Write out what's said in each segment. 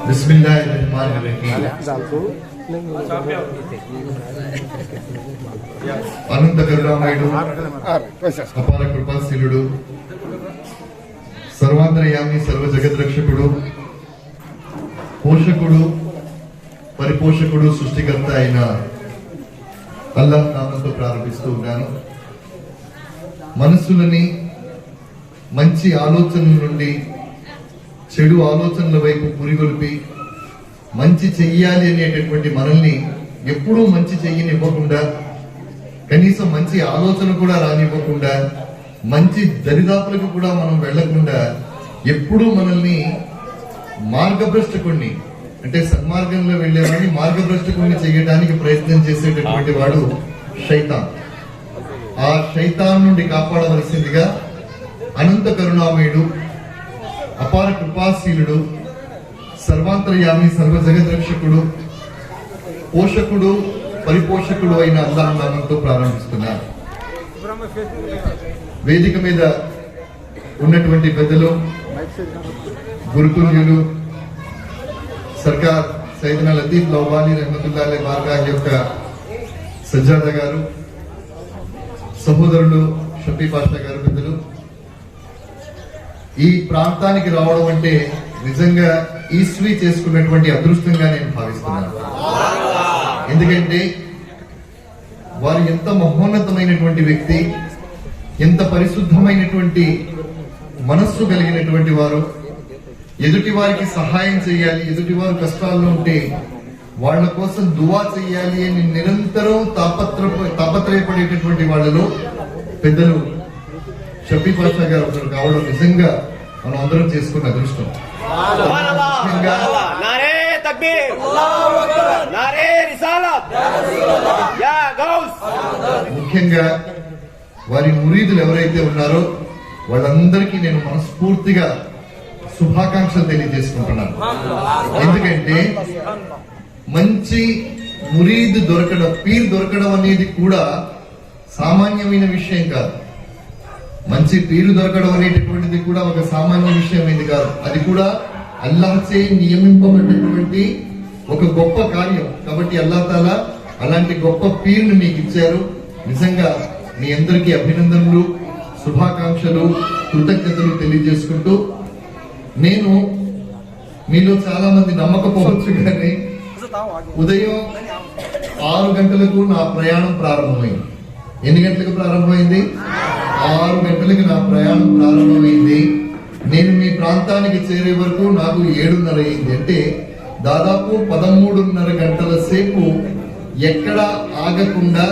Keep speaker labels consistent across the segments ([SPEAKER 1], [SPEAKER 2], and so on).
[SPEAKER 1] బిస్మిల్లాహిర్రహ్మానిర్రహీం. అనంత కరుణామయుడు, అపార కృపాశీలుడు, సర్వాంతర్యామి, సర్వ జగద్రక్షకుడు, పోషకుడు, పరిపోషకుడు, సృష్టికర్త అయిన అల్లాహ్ నామంతో ప్రారంభిస్తూ ఉన్నాను. మనస్సులని మంచి ఆలోచనల నుండి చెడు ఆలోచనల వైపు పురిగొల్పి మంచి చెయ్యాలి అనేటటువంటి మనల్ని ఎప్పుడూ మంచి చెయ్యనివ్వకుండా, కనీసం మంచి ఆలోచన కూడా రానివ్వకుండా, మంచి దరిదాపులకు కూడా మనం వెళ్లకుండా ఎప్పుడూ మనల్ని మార్గభ్రష్టకుణ్ణి, అంటే సన్మార్గంలో వెళ్లేవాడిని మార్గభ్రష్టకుణ్ణి చేయడానికి ప్రయత్నం చేసేటటువంటి వాడు శైతాన్. ఆ శైతాన్ నుండి కాపాడవలసిందిగా అనంత కరుణామయుడు, అపార కృపాశీలుడు, సర్వాంతర్యామి, సర్వ జగద్రక్షకుడు, పోషకుడు, పరిపోషకుడు అయిన అల్లాహ్ నామంతో ప్రారంభిస్తున్నారు. వేదిక మీద ఉన్నటువంటి పెద్దలు, గురుతుల్యులు, సర్కార్ సైదనా లతీఫ్ లౌబానీ రహమతుల్లాహి బార్గాహ్ యొక్క సజ్జాదా గారు, సహోదరుడు షఫీ పాషా గారు, పెద్దలు, ఈ ప్రాంతానికి రావడం అంటే నిజంగా ఈస్వీ చేసుకున్నటువంటి అదృష్టంగా నేను భావిస్తున్నాను. ఎందుకంటే వారు ఎంత మహోన్నతమైనటువంటి వ్యక్తి, ఎంత పరిశుద్ధమైనటువంటి మనస్సు కలిగినటువంటి వారు. ఎదుటి వారికి సహాయం చేయాలి, ఎదుటి వారు కష్టాల్లో ఉంటే వాళ్ళ కోసం దువా చేయాలి అని నిరంతరం తాపత్రయపడేటటువంటి వాళ్ళలో పెద్దలు షఫీ పాషా గారు ఒకరు కావడం నిజంగా మనం అందరం చేసుకున్న అదృష్టం. ముఖ్యంగా వారి మురీదులు ఎవరైతే ఉన్నారో వాళ్ళందరికీ నేను మనస్ఫూర్తిగా శుభాకాంక్షలు తెలియజేసుకుంటున్నాను. ఎందుకంటే మంచి మురీదు దొరకడం, పీర్ దొరకడం అనేది కూడా సామాన్యమైన విషయం కాదు. మంచి పీరు దొరకడం అనేటటువంటిది కూడా ఒక సామాన్య విషయం ఇది కాదు. అది కూడా అల్లాహ్చే నియమింపబడినటువంటి ఒక గొప్ప కార్యం. కాబట్టి అల్లాహ్ తాలా అలాంటి గొప్ప పీరును మీకు ఇచ్చారు. నిజంగా మీ అందరికీ అభినందనలు, శుభాకాంక్షలు, కృతజ్ఞతలు తెలియజేసుకుంటూ, నేను మీలో చాలా మంది నమ్మకపోవచ్చు కానీ ఉదయం 6 గంటలకు నా ప్రయాణం ప్రారంభమైంది. ఎన్ని గంటలకు ప్రారంభమైంది? 6 గంటలకు నా ప్రయాణం ప్రారంభమైంది. నేను మీ ప్రాంతానికి చేరే వరకు నాకు 7:30 అయింది. అంటే దాదాపు 13:30 గంటల సేపు ఎక్కడా ఆగకుండా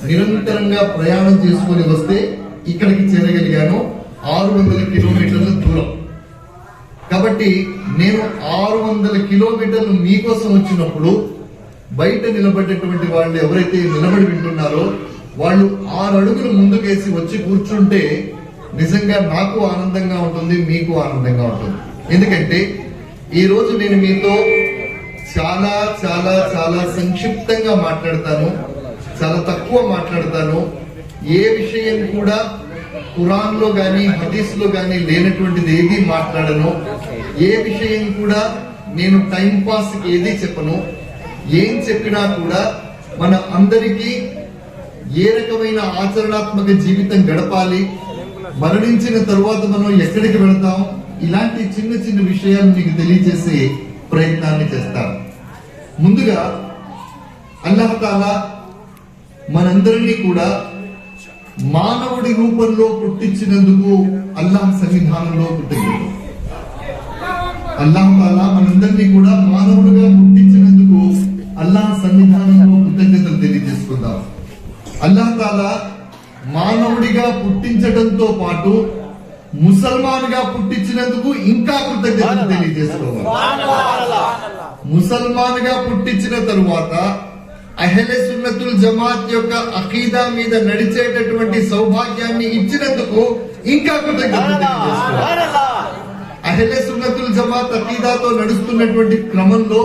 [SPEAKER 1] నిరంతరంగా ప్రయాణం చేసుకుని వస్తే ఇక్కడికి చేరగలిగాను. 600 కిలోమీటర్ల దూరం. కాబట్టి నేను 600 కిలోమీటర్లు మీకోసం వచ్చినప్పుడు బయట నిలబడేటువంటి వాళ్ళు ఎవరైతే నిలబడి వింటున్నారో వాళ్ళు 6 అడుగులు ముందుకేసి వచ్చి కూర్చుంటే నిజంగా నాకు ఆనందంగా ఉంటుంది, మీకు ఆనందంగా ఉంటుంది. ఎందుకంటే ఈ రోజు నేను మీతో చాలా చాలా చాలా సంక్షిప్తంగా మాట్లాడతాను, చాలా తక్కువ మాట్లాడతాను. ఏ విషయం కూడా ఖురాన్ లో గాని హదీస్ లో గాని లేనటువంటిది ఏది మాట్లాడను. ఏ విషయం కూడా నేను టైం పాస్ ఏది చెప్పను. ఏం చెప్పినా కూడా మన అందరికీ ఏ రకమైన ఆచరణాత్మక జీవితం గడపాలి, మరణించిన తరువాత మనం ఎక్కడికి వెళతాం, ఇలాంటి చిన్న చిన్న విషయాలు మీకు తెలియజేసే ప్రయత్నాన్ని చేస్తాను. ముందుగా అల్లాహ్ తాలా మనందరినీ కూడా మానవుడి రూపంలో పుట్టించినందుకు అల్లాహ్ సన్నిధానంలో కృతజ్ఞతలు. అల్లాహ్ తాలా మనందరినీ కూడా మానవుడిగా పుట్టించినందుకు అల్లాహ్ సన్నిధానంలో కృతజ్ఞతలు తెలియజేసుకుందాం. అల్లాహ్ తాలా మానవుడిగా పుట్టించడంతో పాటు ముసల్మాన్ గా పుట్టించినందుకు ఇంకా కృతజ్ఞతలు తెలియజేసుకోవాలి. ముసల్మాన్ గా పుట్టించిన తరువాత అహ్లే సున్నతుల్ జమాత్ యొక్క అకీదా మీద నడిచేటటువంటి సౌభాగ్యాన్ని ఇచ్చినందుకు ఇంకా కృతజ్ఞతలు తెలియజేసుకోవాలి. అహ్లే సున్నతుల్ జమాత్ అకీదాతో నడుస్తున్నటువంటి క్రమంలో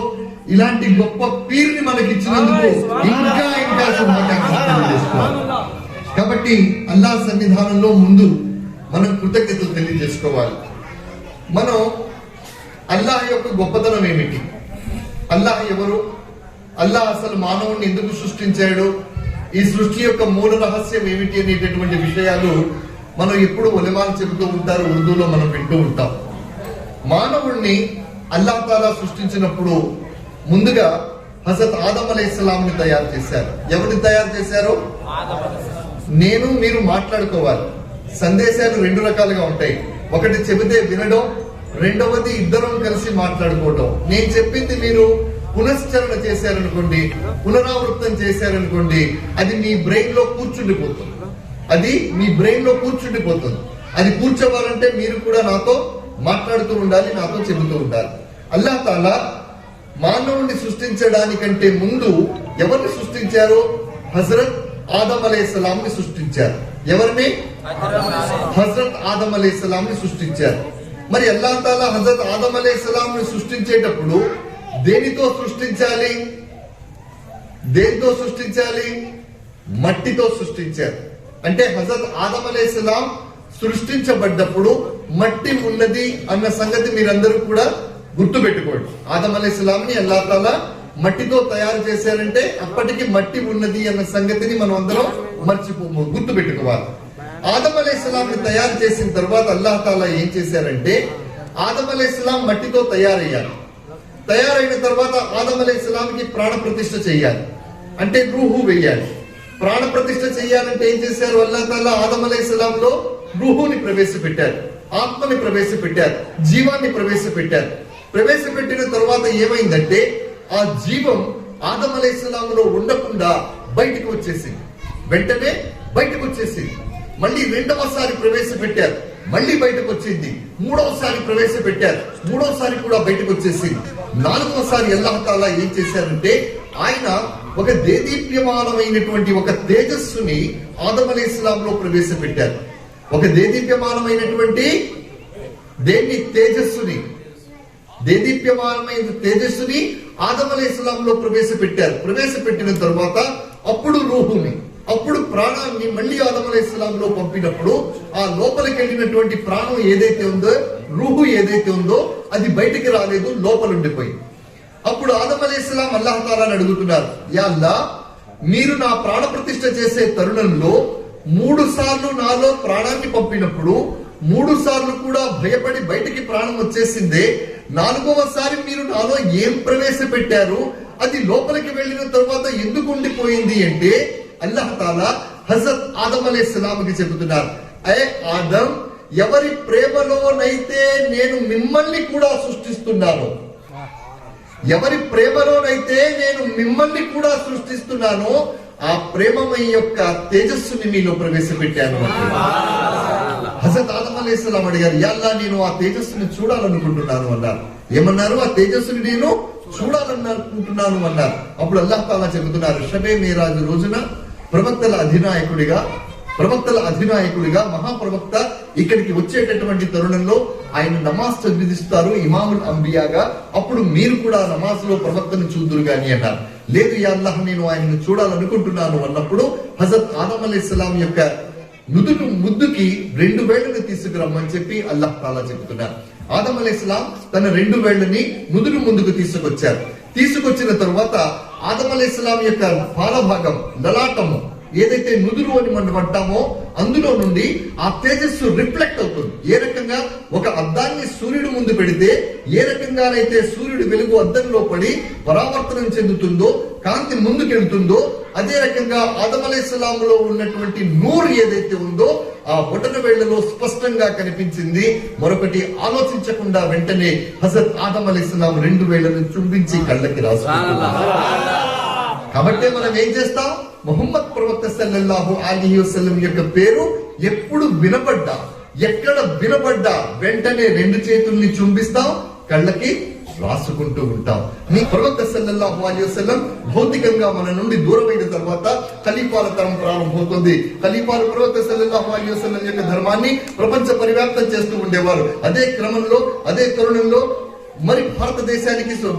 [SPEAKER 1] ఇలాంటి గొప్ప పీర్ని మనకి ఇచ్చినందుకు ఇంకా ఇంకా శుభాకాంక్షలు తెలియజేసుకోవాలి. కాబట్టి అల్లాహ్ సన్నిధానంలో ముందు మనం కృతజ్ఞతలు తెలియజేసుకోవాలి. మనం అల్లాహ్ యొక్క గొప్పతనం ఏమిటి, అల్లాహ్ ఎవరు, అల్లాహ్ అసలు మానవుణ్ణి ఎందుకు సృష్టించాడు, ఈ సృష్టి యొక్క మూల రహస్యం ఏమిటి అనేటటువంటి విషయాలు మనం ఎప్పుడు ఉలమాలు చెబుతూ ఉంటారు, ఉర్దూలో మనం వింటూ ఉంటాం. మానవుణ్ణి అల్లాహ్ తాలా సృష్టించినప్పుడు ముందుగా హజరత్ ఆదం అలైహిస్సలాంని తయారు చేశారు. ఎవరిని తయారు చేశారు? నేను మీరు మాట్లాడుకోవాలి. సందేశాలు రెండు రకాలుగా ఉంటాయి. ఒకటి చెబితే వినడం, రెండవది ఇద్దరం కలిసి మాట్లాడుకోవడం. నేను చెప్పింది మీరు పునశ్చరణ చేశారనుకోండి, పునరావృతం చేశారనుకోండి, అది మీ బ్రెయిన్ లో కూర్చుండిపోతుంది. అది కూర్చోవాలంటే మీరు కూడా నాతో మాట్లాడుతూ ఉండాలి, నాతో చెబుతూ ఉండాలి. అల్లాహ్ తాలా మానవుడిని సృష్టించడానికంటే ముందు ఎవరిని సృష్టించారు? హజరత్ ఆదం అలైహిస్సలాంని సృష్టించారు. ఎవరిని? హజరత్ ఆదం అలైహిస్సలాంని సృష్టించారు. మరి అల్లాహ్ తాలా హజరత్ ఆదం అలైహిస్సలాంని సృష్టించేటప్పుడు దేనితో సృష్టించాలి? మట్టితో సృష్టించారు. అంటే హజరత్ ఆదం అలైహిస్సలాం సృష్టించబడ్డప్పుడు మట్టి ఉన్నది అన్న సంగతి మీరందరూ కూడా గుర్తు పెట్టుకోండి. ఆదం అలైహిస్సలాంని అల్లాహ్ తాలా మట్టితో తయారు చేశారంటే అప్పటికి మట్టి ఉన్నది అన్న సంగతిని మనం అందరం గుర్తు పెట్టుకోవాలి. ఆదం అలైహిస్సలాంని తయారు చేసిన తర్వాత అల్లాహ్ తాలా ఏం చేశారంటే, ఆదం అలైహిస్సలాం మట్టితో తయారైన తర్వాత ఆదం అలైహిస్సలాంకి ప్రాణ ప్రతిష్ఠ చేయాలి, అంటే రూహు వేయాలి. ప్రాణ ప్రతిష్ఠ చేయాలంటే ఏం చేశారు? అల్లాహ్ తాలా ఆదం అలైహిస్సలాంలో రూహుని ప్రవేశపెట్టారు, ఆత్మని ప్రవేశపెట్టారు, జీవాన్ని ప్రవేశపెట్టిన తర్వాత ఏమైందంటే ఆ జీవం ఆదం అలైహిస్సలాంలో ఉండకుండా బయటకు వచ్చేసింది. వెంటనే బయటకు వచ్చేసింది. మళ్ళీ రెండవసారి ప్రవేశపెట్టారు, మళ్ళీ బయటకు వచ్చింది. మూడవసారి ప్రవేశపెట్టారు, మూడవసారి కూడా బయటకు వచ్చేసింది. నాలుగవసారి అల్లాహ్ తాలా ఏం చేశారంటే, ఆయన ఒక దేదీప్యమానమైనటువంటి ఒక తేజస్సుని ఆదం అలైహిస్సలాంలో ప్రవేశపెట్టారు. ఒక దేదీప్యమానమైనటువంటి తేజస్సుని ఆదం అలైహిస్సలాంలో ప్రవేశపెట్టిన తర్వాత అప్పుడు రూహుని, అప్పుడు ప్రాణాన్ని మళ్ళీ ఆదం అలైహిస్సలాంలో పంపినప్పుడు ఆ లోపలికి వెళ్ళినటువంటి ప్రాణం ఏదైతే ఉందో, రూహు ఏదైతే ఉందో అది బయటికి రాలేదు, లోపల ఉండిపోయింది. అప్పుడు ఆదం అలైహిస్సలాం అల్లాహ్ తాలాని అడుగుతున్నారు, యా అల్లాహ్, మీరు నా ప్రాణ ప్రతిష్ఠ చేసే తరుణంలో 3 సార్లు నాలో ప్రాణాన్ని పంపినప్పుడు 3 సార్లు కూడా భయపడి బయటికి ప్రాణం వచ్చేసిందే, 4వసారి మీరు నాలో ఏం ప్రవేశపెట్టారు, అది లోపలికి వెళ్ళిన తర్వాత ఎందుకు ఉండిపోయింది అంటే, అల్లాహ్ తాలా హజరత్ ఆదం అలైహిస్సలాంకి చెబుతున్నారు, ఏ ఆదం, ఎవరి ప్రేమలోనైతే నేను మిమ్మల్ని కూడా సృష్టిస్తున్నాను, ఆ ప్రేమమయ యొక్క తేజస్సుని మీలో ప్రవేశపెట్టాను. హజరత్ ఆదం అలైహిస్సలాం అడిగారు, యా అల్లాహ్, నేను ఆ తేజస్సుని చూడాలనుకుంటున్నాను అన్నారు. ఏమన్నారు? ఆ తేజస్సుని నేను చూడాలనుకుంటున్నాను అన్నారు. అప్పుడు అల్లాహ్ తాలా చెబుతున్నారు, షబే మేరాజ్ రోజున ప్రవక్తల అధినాయకుడిగా మహాప్రవక్త ఇక్కడికి వచ్చేటటువంటి తరుణంలో ఆయన నమాజ్ చదివిస్తారు ఇమాముల్ అంబియాగా. అప్పుడు మీరు కూడా నమాజ్ లో ప్రవక్తను చూదురు గాని అన్నారు. లేదు యా అల్లాహ్, నేను ఆయనను చూడాలనుకుంటున్నాను అన్నప్పుడు హజరత్ ఆదం అలైహిస్సలాం యొక్క నుదుటి ముద్దుకి 2 వేళ్లను తీసుకురమ్మని చెప్పి అల్లాహ్ తాలా చెబుతున్నారు. ఆదం అలైహిస్సలాం తన 2 వేళ్లని నుదురు ముందుకు తీసుకొచ్చిన తర్వాత ఆదం అలైహిస్సలాం యొక్క పాలభాగం, లలాటము ఏదైతే నుదురు అని మనం అంటామో అందులో నుండి ఆ తేజస్సు రిఫ్లెక్ట్ అవుతుంది. ఏ రకంగా ఒక అద్దాన్ని సూర్యుడు ముందు పెడితే ఏ రకంగానైతే సూర్యుడు వెలుగు అద్దంలో పడి పరావర్తనం చెందుతుందో, కాంతి ముందుకెళ్తుందో, అదే రకంగా ఆదం అలైహిస్సలాంలో ఉన్నటువంటి నూరు ఏదైతే ఉందో ఆ బొటన వేళ్లలో స్పష్టంగా కనిపించింది. మరొకటి ఆలోచించకుండా వెంటనే హజరత్ ఆదం అలైహిస్సలాం 2 వేళ్లను చుంబించి కళ్ళకి రాసుకున్నారు. కాబట్టి మనం ఏం చేస్తాం? ముహమ్మద్ ప్రవక్త సల్లల్లాహు అలైహి వసల్లం యొక్క పేరు ఎప్పుడు ఎక్కడ వినబడ్డా వెంటనే 2 చేతుల్ని చుంబిస్తాం, కళ్ళకి రాసుకుంటూ ఉంటాం. మీ ప్రవక్త సల్లల్లాహు అలైహి వసల్లం భౌతికంగా మన నుండి దూరమైన తర్వాత ఖలీఫాల తరం ప్రారంభమవుతుంది. ఖలీఫాలు ప్రవక్త సల్లల్లాహు అలైహి వసల్లం యొక్క ధర్మాన్ని ప్రపంచ పరివ్యాప్తం చేస్తూ ఉండేవారు. అదే క్రమంలో, అదే తరుణంలో మరి భారతదేశానికి ఇస్లాం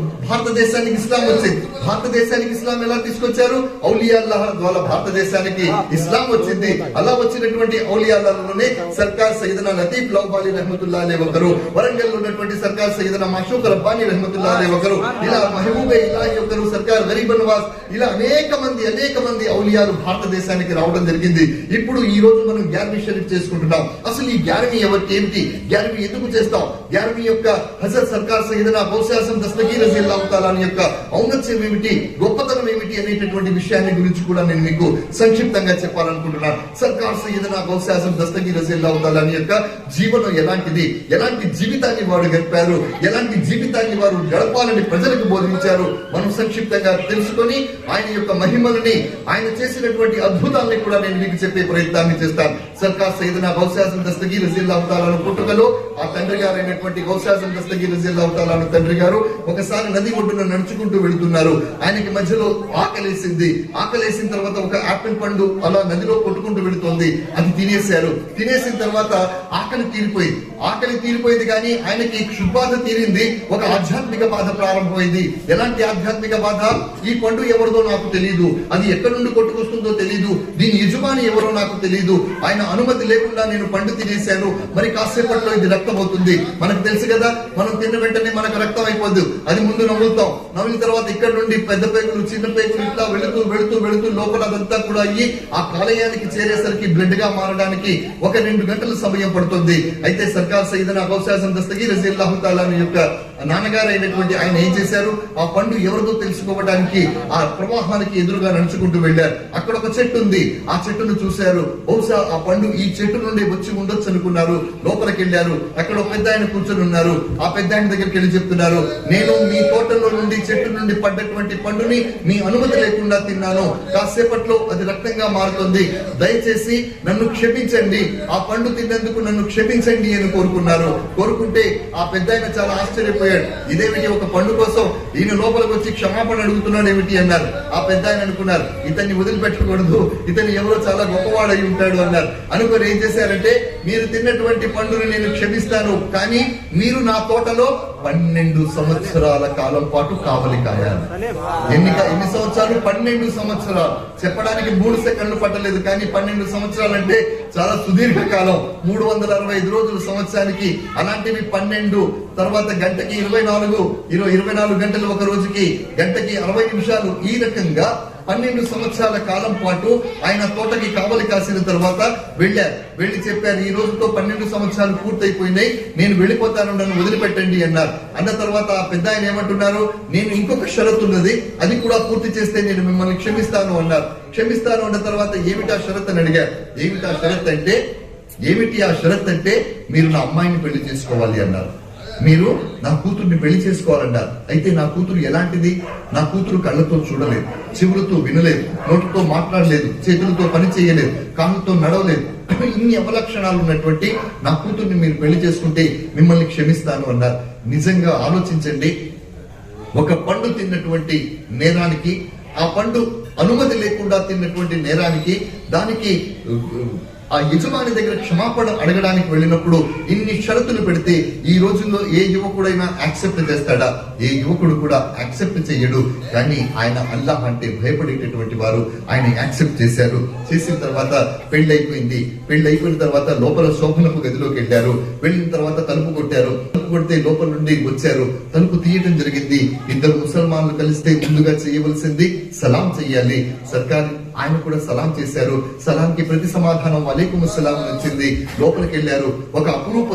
[SPEAKER 1] వచ్చింది. భారతదేశానికి ఇస్లాం ఎలా తీసుకొచ్చారు? ఔలియా అల్లాహ్ ద్వారా భారతదేశానికి ఇస్లాం వచ్చింది. అలా వచ్చినటువంటి ఔలియా అల్లాహ్లోనే సర్కార్ సయ్యదనా లతీఫ్ లౌబాలి రహమతుల్లాహి అలైహి ఒకరు, వరంగల్ ఉన్నటువంటి సర్కార్ సయ్యదనా మాషూక్ రబ్బానీ రహమతుల్లాహి అలైహి ఒకరు, ఇలా మహబూబే ఇలాహి ఒకరు, సర్కార్ గరీబ్ నవాజ్, ఇలా అనేక మంది ఔలియాలు భారతదేశానికి రావడం జరిగింది. ఇప్పుడు ఈ రోజు మనం 11వ షరీఫ్ చేసుకుంటున్నాం. అసలు ఈ 11వ ఎవరికి ఏమిటి? 11వ ఎందుకు చేస్తాం? 11వ యొక్క హజరత్ సర్కార్ సయ్యదనా గౌస్ ఆజమ్ దస్తగీర్ రజియల్లాహు తఆలా యొక్క ఔన్నత్యం ఏమిటి, గొప్పతనం ఏమిటి అనేటటువంటి విషయాన్ని గురించి కూడా నేను మీకు సంక్షిప్తంగా చెప్పాలనుకుంటున్నాను. సర్కార్ సయ్యదనా గౌస్ ఆజమ్ దస్తగీర్ రజియల్లాహు తఆలా యొక్క జీవనం ఎలాంటిది, ఎలాంటి జీవితాన్ని వారు గడిపారు, ఎలాంటి జీవితాన్ని వారు గడపాలని ప్రజలకు బోధించారు, మనం సంక్షిప్తంగా తెలుసుకొని ఆయన యొక్క మహిమలని, ఆయన చేసినటువంటి అద్భుతాలని కూడా నేను మీకు చెప్పే ప్రయత్నాన్ని చేస్తాను. సర్కార్ సయ్యదనా గౌస్ ఆజమ్ దస్తగీర్ రజియల్లాహు తఆలా పుట్టుకలో ఆ తండ్రి గారు అయినటువంటి గౌస్ ఆజమ్ దస్తగీర్ రజియల్లాహు తఆలా తండ్రి గారు ఒకసారి నది ఒడ్డున నడుచుకుంటూ వెళుతున్నారు. ఆయనకి మధ్యలో ఆకలేసింది. ఆకలేసిన తర్వాత ఒక ఆపిల్ పండు అలా నదిలో కొట్టుకుంటూ వెళుతోంది. అది తినేశారు. తినేసిన తర్వాత ఆకలి తీరిపోయింది కానీ ఆయనకి క్షుద్బాధ తీరింది. ఒక ఆధ్యాత్మిక బాధ ప్రారంభమైంది. ఎలాంటి ఆధ్యాత్మిక బాధ? ఈ పండు ఎవరిదో నాకు తెలియదు, అది ఎక్కడి నుండి కొట్టుకొస్తుందో తెలియదు, దీని యజమాని ఎవరో నాకు తెలియదు, ఆయన అనుమతి లేకుండా నేను పండు తినేశాను, మరి కాసేపట్లో ఇది రక్తం అవుతుంది. మనకు తెలుసు కదా, మనం తిన్న వెంటనే మనకు రక్తం అయిపోద్దు, అది ముందు నవ్వుతాం. నవ్విన తర్వాత ఇక్కడ నుండి పెద్ద పేగులు చిన్న పేగులు ఇట్లా వెళుతూ లోపల అదంతా కూడా అయ్యి ఆ కాలేయానికి చేరేసరికి బ్లడ్ గా మారడానికి 1-2 గంటల సమయం పడుతుంది. అయితే సర్కార్ సయ్యదనా గౌస్ ఆజమ్ దస్తగీర్ రజియల్లాహు తఆలా యొక్క నాన్నగారు అయినటువంటి ఆయన ఏం చేశారు? ఆ పండు ఎవరిదో తెలుసుకోవడానికి ఆ ప్రవాహానికి ఎదురుగా నడుచుకుంటూ వెళ్లారు. అక్కడ ఒక చెట్టు ఉంది. ఆ చెట్టును చూశారు. బహుశా ఆ పండు ఈ చెట్టు నుండి వచ్చి ఉండొచ్చు అనుకున్నారు. లోపలికి వెళ్లారు. అక్కడ ఒక పెద్ద ఆయన కూర్చొని ఉన్నారు. ఆ పెద్ద ఆయన దగ్గరికి వెళ్ళి చెప్తున్నారు, నేను మీ తోటలో నుండి చెట్టు నుండి పడ్డటువంటి పండుని మీ అనుమతి లేకుండా తిన్నాను. కాసేపట్లో అది రక్తంగా మారుతుంది. దయచేసి నన్ను క్షమించండి, ఆ పండు తిన్నందుకు నన్ను క్షమించండి అని కోరుకుంటే ఆ పెద్ద ఆయన చాలా ఆశ్చర్యపోయారు. ఇదేమిటి, ఒక పండు కోసం ఈయన లోపలికి వచ్చి క్షమాపణ అడుగుతున్నాడు ఏమిటి అన్నారు. ఆ పెద్ద ఆయన అనుకున్నారు, ఇతన్ని వదిలిపెట్టకూడదు, ఇతను ఎవరో చాలా గొప్పవాడై ఉంటాడు అన్నారు. అనుకొని ఏం చేశారంటే, మీరు తిన్నటువంటి పండుని నేను క్షమిస్తాను, కానీ మీరు నా తోటలో 12 సంవత్సరాల కాలం పాటు కావలి కాయాలి. ఎన్ని సంవత్సరాలు? 12 సంవత్సరాలు. చెప్పడానికి 3 సెకండ్లు పట్టలేదు, కానీ 12 సంవత్సరాలు అంటే చాలా సుదీర్ఘ కాలం. 365 రోజులు సంవత్సరానికి. అలాంటివి 12 తర్వాత గంటకి 24 గంటలు, ఒక రోజుకి గంటకి 60 నిమిషాలు. ఈ రకంగా 12 సంవత్సరాల కాలం పాటు ఆయన తోటకి కావలి కాసిన తర్వాత వెళ్ళి చెప్పారు, ఈ రోజుతో 12 సంవత్సరాలు పూర్తయిపోయినాయి, నేను వెళ్ళిపోతాను, నన్ను వదిలిపెట్టండి అన్నారు. అన్న తర్వాత ఆ పెద్ద ఆయన ఏమంటున్నారు, నేను ఇంకొక షరతు ఉన్నది, అది కూడా పూర్తి చేస్తే నేను మిమ్మల్ని క్షమిస్తాను అన్నారు. క్షమిస్తాను అన్న తర్వాత ఏమిటి ఆ షరత్ అని అడిగారు. ఏమిటి ఆ షరత్ అంటే మీరు నా అమ్మాయిని పెళ్లి చేసుకోవాలి అన్నారు. మీరు నా కూతుర్ని పెళ్లి చేసుకోవాలన్నారు. అయితే నా కూతురు ఎలాంటిది? నా కూతురు కళ్ళతో చూడలేదు, చెవులతో వినలేదు, నోటితో మాట్లాడలేదు, చేతులతో పని చేయలేదు, కాళ్ళతో నడవలేదు. ఇన్ని అవలక్షణాలు ఉన్నటువంటి నా కూతుర్ని మీరు పెళ్లి చేసుకుంటే మిమ్మల్ని క్షమిస్తాను అన్నారు. నిజంగా ఆలోచించండి, ఒక పండు తిన్నటువంటి నేరానికి, ఆ పండు అనుమతి లేకుండా తిన్నటువంటి నేరానికి, దానికి ఆ యజమాని దగ్గర క్షమాపణ అడగడానికి వెళ్ళినప్పుడు ఇన్ని షరతులు పెడితే ఈ రోజుల్లో ఏ యువకుడైనా యాక్సెప్ట్ చేస్తాడా? ఏ యువకుడు కూడా యాక్సెప్ట్ చేయడు. కానీ ఆయన అల్లాహ్ అంటే భయపడేటటువంటి వారు ఆయన యాక్సెప్ట్ చేశారు. చేసిన తర్వాత పెళ్లి అయిపోయిన తర్వాత లోపల శోభనపు గదిలోకి వెళ్ళారు. వెళ్ళిన తర్వాత తలుపు కొట్టారు. తలుపు కొడితే లోపల నుండి వచ్చారు. తలుపు తీయటం జరిగింది. 2 ముసల్మాన్లు కలిస్తే ముందుగా చేయవలసింది సలాం చెయ్యాలి. సర్కార్ ఆయన కూడా సలాం చేశారు. సలాంకి ప్రతి సమాధానం వలైకుం అస్సలాం వచ్చింది. లోపలికి వెళ్ళారు. ఒక అపురూప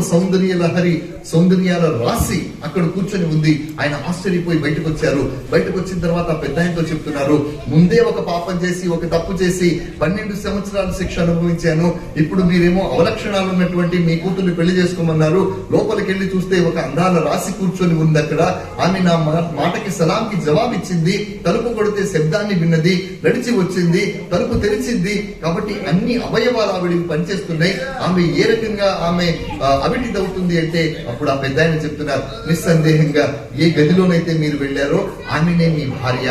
[SPEAKER 1] సౌందర్యాల రాశి అక్కడ కూర్చొని ఉంది. ఆయన ఆశ్చర్యపోయి బయటకు వచ్చారు. బయటకు వచ్చిన తర్వాత పెద్ద ఆయనతో చెప్తున్నారు, ముందే ఒక పాపం చేసి, ఒక తప్పు చేసి 12 సంవత్సరాల శిక్ష అనుభవించాను. ఇప్పుడు మీరేమో అవలక్షణాలు ఉన్నటువంటి మీ కూతుర్ని పెళ్లి చేసుకోమన్నారు. లోపలికి వెళ్ళి చూస్తే ఒక అందాల రాశి కూర్చొని ఉంది అక్కడ. ఆమె నా మాటకి సలాంకి జవాబిచ్చింది. తలుపు కొడితే శబ్దాన్ని విన్నది, నడిచి వచ్చింది, తలుపు తెరిచింది. కాబట్టి అన్ని అవయవాలు ఆవిడికి పనిచేస్తున్నాయి. ఆమె ఏ రకంగా ఆమె అవిటిదవుతుంది అంటే అప్పుడు ఆ పెద్ద ఆయన చెప్తున్నారు, నిస్సందేహంగా ఏ గదిలోనైతే మీరు వెళ్ళారో ఆమెనే మీ భార్య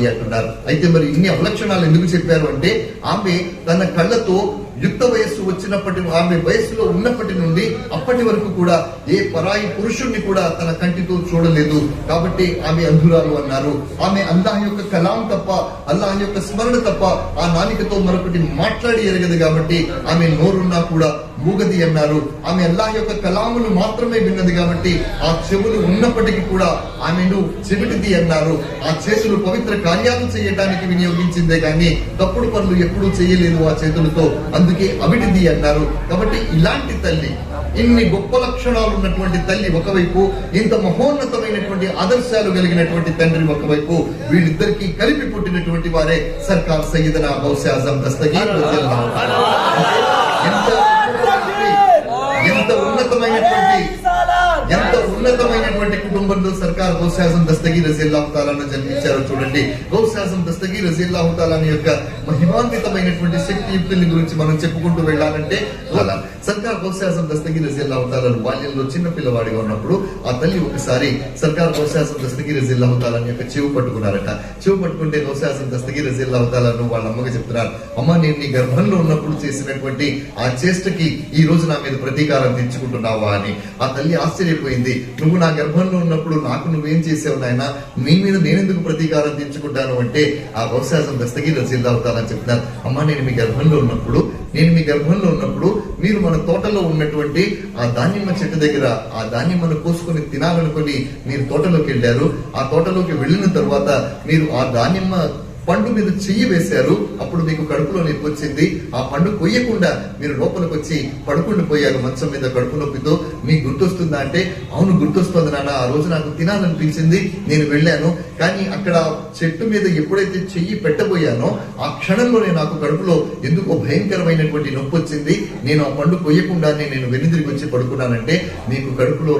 [SPEAKER 1] అంటున్నారు. అయితే మరి ఇన్ని అవలక్షణాలు ఎందుకు చెప్పారు అంటే, ఆమె తన కళ్ళతో యుక్త వయస్సు వచ్చినప్పటి ఆమె వయస్సులో ఉన్నప్పటి నుండి అప్పటి వరకు కూడా ఏ పరాయి పురుషుణ్ణి కూడా తన కంటితో చూడలేదు. కాబట్టి ఆమె అంధురాలు అన్నారు. ఆమె అల్లాహ్ యొక్క కలాం తప్ప, అల్లాహ్ యొక్క స్మరణ తప్ప ఆ నాలికతో మరొకటి మాట్లాడి ఎరగదు. కాబట్టి ఆమె నోరున్నా కూడా మూగది అన్నారు. ఆమె అల్లాహ్ యొక్క కలాములు మాత్రమే విన్నది కాబట్టి ఆ చెవులు ఉన్నప్పటికీ కూడా ఆమెను చెవిటిది అన్నారు. ఆ చేతులు పవిత్ర కార్యాలు చేయడానికి వినియోగించిందే కానీ తప్పుడు పనులు ఎప్పుడూ చేయలేదు ఆ చేతులతో, అందుకే అవిటిది అన్నారు. కాబట్టి ఇలాంటి తల్లి, ఇన్ని గొప్ప లక్షణాలు ఉన్నటువంటి తల్లి ఒకవైపు, ఇంత మహోన్నతమైనటువంటి ఆదర్శాలు కలిగినటువంటి తండ్రి ఒకవైపు, వీళ్ళిద్దరికీ కలిపి పుట్టినటువంటి వారే సర్కార్ సయ్యదనా గౌస్ ఆజం దస్తగీర్ రజియల్లాహు తఆలా. ఎంత ఉన్నతమైనటువంటి కుటుంబంలో సర్కార్ గౌస్ ఆజం దస్తగీర్ రజియల్లాహు తఆలాను జన్మించారో చూడండి. గౌస్ ఆజం దస్తగీర్ రజియల్లాహు తఆలా యొక్క మహిమాన్వితమైనటువంటి శక్తియుక్తుల గురించి మనం చెప్పుకుంటూ వెళ్ళాలంటే సర్కార్ గౌస్ ఆజం దస్తగీర్ రజియల్లాహు తఆలా బాల్యంలో చిన్న పిల్లవాడిగా ఉన్నప్పుడు ఆ తల్లి ఒకసారి సర్కార్ గౌస్ ఆజం దస్తగీర్ రజియల్లాహు తఆలా యొక్క చెవు పట్టుకున్నారట. చెవు పట్టుకుంటే గౌస్ ఆజం దస్తగీర్ రజియల్లాహు తఆలాను వాళ్ళ అమ్మకి చెప్తున్నారు, అమ్మ నేను నీ గర్భంలో ఉన్నప్పుడు చేసినటువంటి ఆ చేష్టకి ఈ రోజు నా మీద ప్రతీకారం తెచ్చుకుంటున్నావా అని. ఆ తల్లి ఆశ్చర్యపోయింది, నువ్వు నా గర్భంలో ఉన్నప్పుడు నాకు నువ్వేం చేసావు నాయన, నీ మీద నేనెందుకు ప్రతీకారం తెచ్చుకుంటాను అంటే ఆ గౌస్ ఆజం దస్తగీర్ రజియల్లాహు తఆలా చెప్తున్నారు, అమ్మ నేను మీ గర్భంలో ఉన్నప్పుడు మీరు మన తోటలో ఉన్నటువంటి ఆ దానిమ్మ చెట్టు దగ్గర ఆ దానిమ్మను కోసుకొని తినాలనుకొని మీరు తోటలోకి వెళ్ళారు. ఆ తోటలోకి వెళ్ళిన తర్వాత మీరు ఆ దానిమ్మ పండు మీద చెయ్యి వేశారు. అప్పుడు మీకు కడుపులో నొప్పి వచ్చింది. ఆ పండు కొయ్యకుండా మీరు లోపలికి వచ్చి పడుకుండి పోయారు మంచం మీద కడుపు నొప్పితో. మీకు గుర్తొస్తుందా అంటే అవును గుర్తొస్తుంది నాన్న, ఆ రోజు నాకు తినాలనిపించింది, నేను వెళ్ళాను. కానీ అక్కడ చెట్టు మీద ఎప్పుడైతే చెయ్యి పెట్టబోయానో ఆ క్షణంలోనే నాకు కడుపులో ఎందుకో భయంకరమైనటువంటి నొప్పి వచ్చింది. నేను ఆ పండు కొయ్యకుండానే నేను వెనుదిరిగి వచ్చి పడుకున్నానంటే మీకు కడుపులో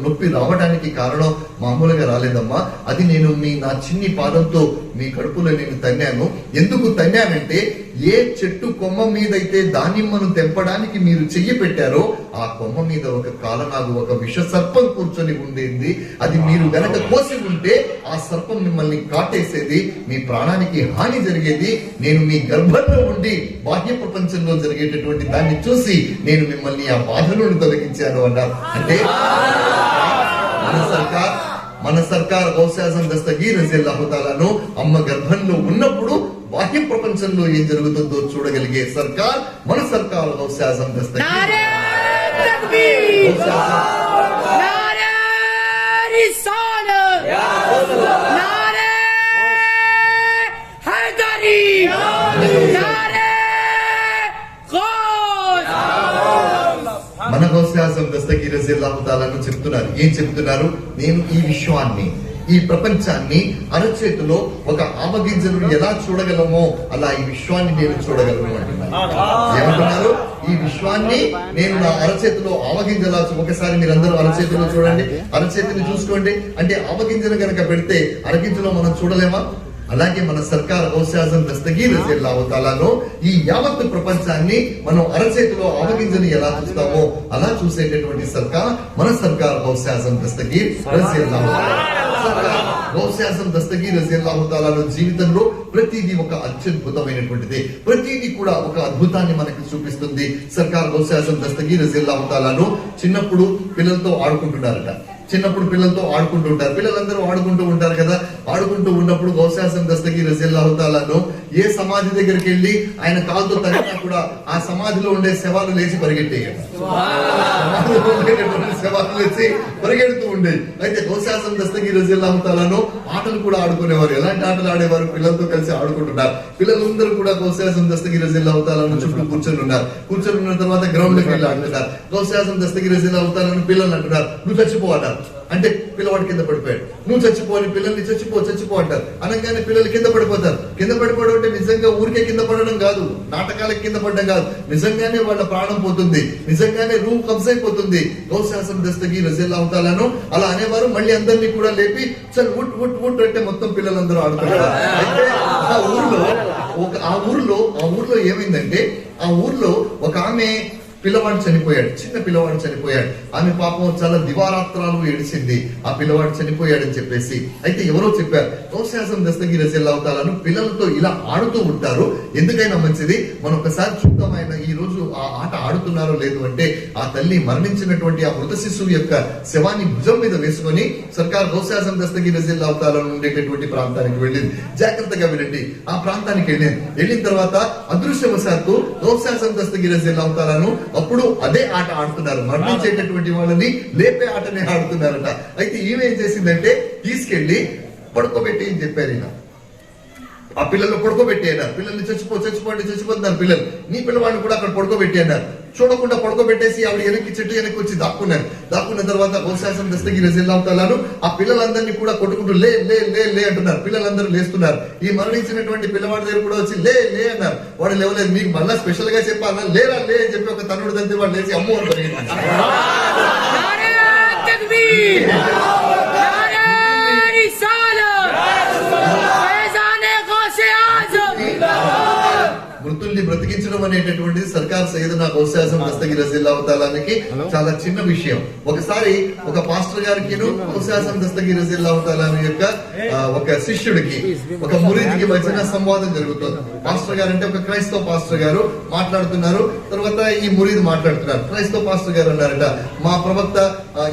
[SPEAKER 1] నొప్పి రావడానికి కారణం మామూలుగా రాలేదమ్మా, అది నేను నా చిన్ని పాదంతో మీ కడుపులో నేను తన్నాను. ఎందుకు తన్నానంటే ఏ చెట్టు కొమ్మ మీద అయితే దానిమ్మను తెంపడానికి మీరు చెయ్యి పెట్టారో ఆ కొమ్మ మీద ఒక కాలనాగు, ఒక విష సర్పం కూర్చొని ఉండేది. అది మీరు గనక కోసి ఉంటే ఆ సర్పం మిమ్మల్ని కాటేసేది, మీ ప్రాణానికి హాని జరిగేది. నేను మీ గర్భంలో ఉండి బాహ్య ప్రపంచంలో జరిగేటటువంటి దాన్ని చూసి నేను మిమ్మల్ని ఆ బాధ నుండి తొలగించాను అన్నారు. అంటే మన సర్కార్ గౌస్ ఆజం దస్తగీర్ రజియల్లాహు తఆలాను అమ్మ గర్భంలో ఉన్నప్పుడు బాహ్య ప్రపంచంలో ఏం జరుగుతుందో చూడగలిగే సర్కార్ మన సర్కార్ గౌస్ ఆజం దస్తగీర్. మన గౌస్ ఆజం దస్తగీర్ రజియల్లాహు తఆలాను చెప్తున్నారు, ఏం చెప్తున్నారు, నేను ఈ విశ్వాన్ని, ఈ ప్రపంచాన్ని అరచేతిలో ఒక ఆవగింజను ఎలా చూడగలమో అలా ఈ విశ్వాన్ని నేను చూడగలను అంటున్నారు. ఏమంటున్నారు, ఈ విశ్వాన్ని నేను నా అరచేతిలో ఆవగింజలా. ఒకసారి మీరందరూ అరచేతిలో చూడండి, అరచేతిని చూసుకోండి. అంటే ఆవగింజను కనుక పెడితే అరగింజలో మనం చూడలేమా? అలాగే మన సర్కార్ గౌస్ ఆజం దస్తగీర్ రజియల్లాహు తఆలాను ఈ యావత్ ప్రపంచాన్ని మనం అరచేతిలో ఆవగింజని ఎలా చూస్తామో అలా చూసేటటువంటి సర్కార్ మన సర్కార్ గౌస్ ఆజం దస్తగీర్ రజియల్లాహు తఆలా. గౌస్ ఆజం దస్తగీర్ రజియల్లాహు తఆలాను జీవితంలో ప్రతిదీ ఒక అత్యద్భుతమైనటువంటిది, ప్రతిదీ కూడా ఒక అద్భుతాన్ని మనకి చూపిస్తుంది. సర్కార్ గౌస్ ఆజం దస్తగీర్ రజియల్లాహు తఆలాను చిన్నప్పుడు పిల్లలతో ఆడుకుంటున్నారట. చిన్నప్పుడు పిల్లలతో ఆడుకుంటూ ఉంటారు, పిల్లలందరూ ఆడుకుంటూ ఉంటారు కదా. ఆడుకుంటూ ఉన్నప్పుడు గౌస్ ఆజం దస్తగీర్ రజియల్లాహు తఆలాను ఏ సమాధి దగ్గరికి వెళ్ళి ఆయన కాలుతో తగినా కూడా ఆ సమాధిలో ఉండే శవాలు లేచి పరిగెట్టేయాలి. శవాలు లేచి పరిగెడుతూ ఉండేవి. అయితే గౌస్ ఆజం దస్తగీర్ రజియల్లాహు తఆలాను ఆటలు కూడా ఆడుకునేవారు. ఎలాంటి ఆటలు ఆడేవారు? పిల్లలతో కలిసి ఆడుకుంటున్నారు. పిల్లలందరూ కూడా గౌస్ ఆజం దస్తగీర్ రజియల్లాహు తఆలాను చుట్టూ కూర్చొని ఉన్నారు. కూర్చొని ఉన్న తర్వాత గ్రౌండ్ లోకి వెళ్ళి ఆడుతున్నారు. గౌస్ ఆజం దస్తగీర్ రజియల్లాహు తఆలాను పిల్లలు అంటున్నారు, నువ్వు చచ్చిపోవాలన్నారు. అంటే పిల్లవాడు కింద పడిపోయాడు. నువ్వు చచ్చిపోని పిల్లల్ని చచ్చిపో అంటారు. అనగానే పిల్లలు కింద పడిపోతారు. కింద పడిపోవడం అంటే నిజంగా ఊరికే కింద పడడం కాదు, నాటకాలకు కింద పడడం కాదు, నిజంగానే వాళ్ళ ప్రాణం పోతుంది, నిజంగానే రూమ్ కబ్జ్ అయిపోతుంది. గౌస్ ఆజం దస్తగీర్ రజియల్లాహు తఆలాను అలా అనేవారు. మళ్ళీ అందరినీ కూడా లేపి చల్ ఉట్ ఉట్ ఉట్ అంటే మొత్తం పిల్లలందరూ ఆడుతున్నారు. అయితే ఆ ఊర్లో ఏమైందంటే ఆ ఊర్లో ఒక ఆమె పిల్లవాడు చనిపోయాడు, చిన్న పిల్లవాడు చనిపోయాడు. ఆమె పాపం చాలా దివారాత్రాలు ఏడిచింది, ఆ పిల్లవాడు చనిపోయాడని చెప్పేసి. అయితే ఎవరో చెప్పారు, గౌస్ ఆజం దస్తగీర్ రజియల్లాహు తాలాను పిల్లలతో ఇలా ఆడుతూ ఉంటారు, ఎందుకైనా మంచిది మనం ఒకసారి చూద్దాం ఆయన ఈ రోజు ఆ ఆట ఆడుతున్నారో లేదు అంటే ఆ తల్లి మరణించినటువంటి ఆ మృత శిశువు యొక్క శవాన్ని భుజం మీద వేసుకొని సర్కార్ గౌస్ ఆజం దస్తగీర్ రజియల్లాహు తాలాను ఉండేటటువంటి ప్రాంతానికి వెళ్ళింది. జాగ్రత్తగా వినండి, ఆ ప్రాంతానికి వెళ్ళిన తర్వాత అదృశ్యవశాత్తు గౌస్ ఆజం దస్తగీర్ రజియల్లాహు తాలాను అప్పుడు అదే ఆట ఆడుతున్నారు, మరణించేటటువంటి వాళ్ళని లేపే ఆటనే ఆడుతున్నారట. అయితే ఈమె ఏం చేసిందంటే తీసుకెళ్లి పడుకోబెట్టి అని చెప్పారు. ఈయన ఆ పిల్లలు పడుకోబెట్టి అన్నారు, పిల్లల్ని చచ్చిపోతున్నారు పిల్లలు, నీ పిల్లవాడిని కూడా అక్కడ పడుకోబెట్టి అన్నారు. చూడకుండా పడుకోబెట్టేసి ఆవిడ చెట్టు వచ్చి దాక్కున్న తర్వాత గౌస్ ఆజం దస్తగీర్ రజియల్లాహు తాలాను ఆ పిల్లలందరినీ కూడా కొట్టుకుంటూ లే లే లే లే అంటున్నారు. పిల్లలందరూ లేస్తున్నారు. ఈ మరణించినటువంటి పిల్లవాడి దగ్గర కూడా వచ్చి లే లే అన్నారు. వాడు లేవలేదు. మీకు మళ్ళా స్పెషల్ గా చెప్పాలన్నా లేరా లే అని చెప్పి ఒక తన్నుడు తంతే వాడు లేచి అమ్మో అని మృతుల్ని బ్రతికించడం అనేటటువంటిది సర్కార్ సయ్యదునా గౌస్ ఆజం దస్తగీర్ రజియల్లాహు తాలాకి చాలా చిన్న విషయం. ఒకసారి ఒక పాస్టర్ గారికి గౌస్ ఆజం దస్తగీర్ రజియల్లాహు తాలా యొక్క ఒక శిష్యుడికి ఒక మురీద్కి మధ్యన సంవాదం జరుగుతుంది. పాస్టర్ గారు అంటే ఒక క్రైస్తవ పాస్టర్ గారు మాట్లాడుతున్నారు, తర్వాత ఈ మురీద్ మాట్లాడుతున్నారు. క్రైస్తవ పాస్టర్ గారు అన్నారట, మా ప్రవక్త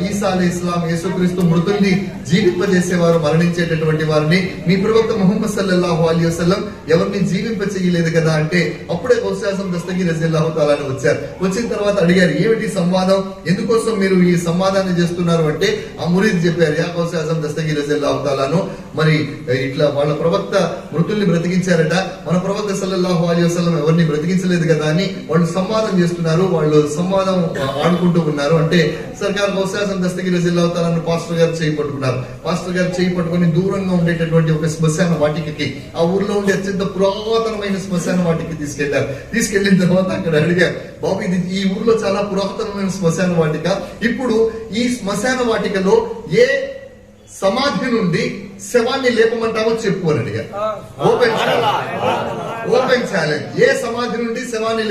[SPEAKER 1] ఈసా అలైహిస్సలాం యేసుక్రీస్తు మృతుల్ని జీవింపజేసేవారు, మరణించేటటువంటి వారిని మీ ప్రవక్త ముహమ్మద్ సల్లల్లాహు అలైహి వసల్లం ఎవరిని జీవింప చేయలేదు కదా అంటే అప్పుడే గౌస్ ఆజం దస్తగీర్ రజియల్లాహు తాలా వచ్చారు. వచ్చిన తర్వాత అడిగారు, ఏమిటి సంవాదం, ఎందుకోసం మీరు ఈ సంవాదాన్ని చేస్తున్నారు అంటే ఆ మురీద్ చెప్పారు, యా గౌస్ ఆజం దస్తగీర్ రజియల్లాహు తాలాను మరి ఇట్లా వాళ్ళ ప్రవక్త మృతుల్ని బ్రతికించారట, మన ప్రవక్త సల్లల్లాహు అలైహి వసల్లం ఎవరిని బ్రతికించలేదు కదా అని వాళ్ళు సంవాదం చేస్తున్నారు, వాళ్ళు సంవాదం ఆడుకుంటూ ఉన్నారు. అంటే సర్కార్ గౌస్ ఆజం దస్తగీర్ రజియల్లాహు తాలాను పాస్టర్ గారు చేయి పట్టుకున్నారు. పాస్టర్ గారు చేయి పట్టుకుని దూరంగా ఉండేటటువంటి ఒక శ్మశాన వాటికకి, ఆ ఊర్లో ఉండే అత్యంత పురాతనమైన శ్మశాన వాటికి తీసుకెళ్లిన తర్వాత అక్కడ అడిగారు, బాబు ఇది ఈ ఊర్లో చాలా పురాతనమైన శ్మశాన వాటిక, ఇప్పుడు ఈ శ్మశాన వాటికలో ఏ సమాధి నుండి శవాన్ని లేపమంటావో చెప్పు అని అడిగారు. ఓపెన్ ఛాలెంజ్, ఏ సమాధి నుండి శవాన్ని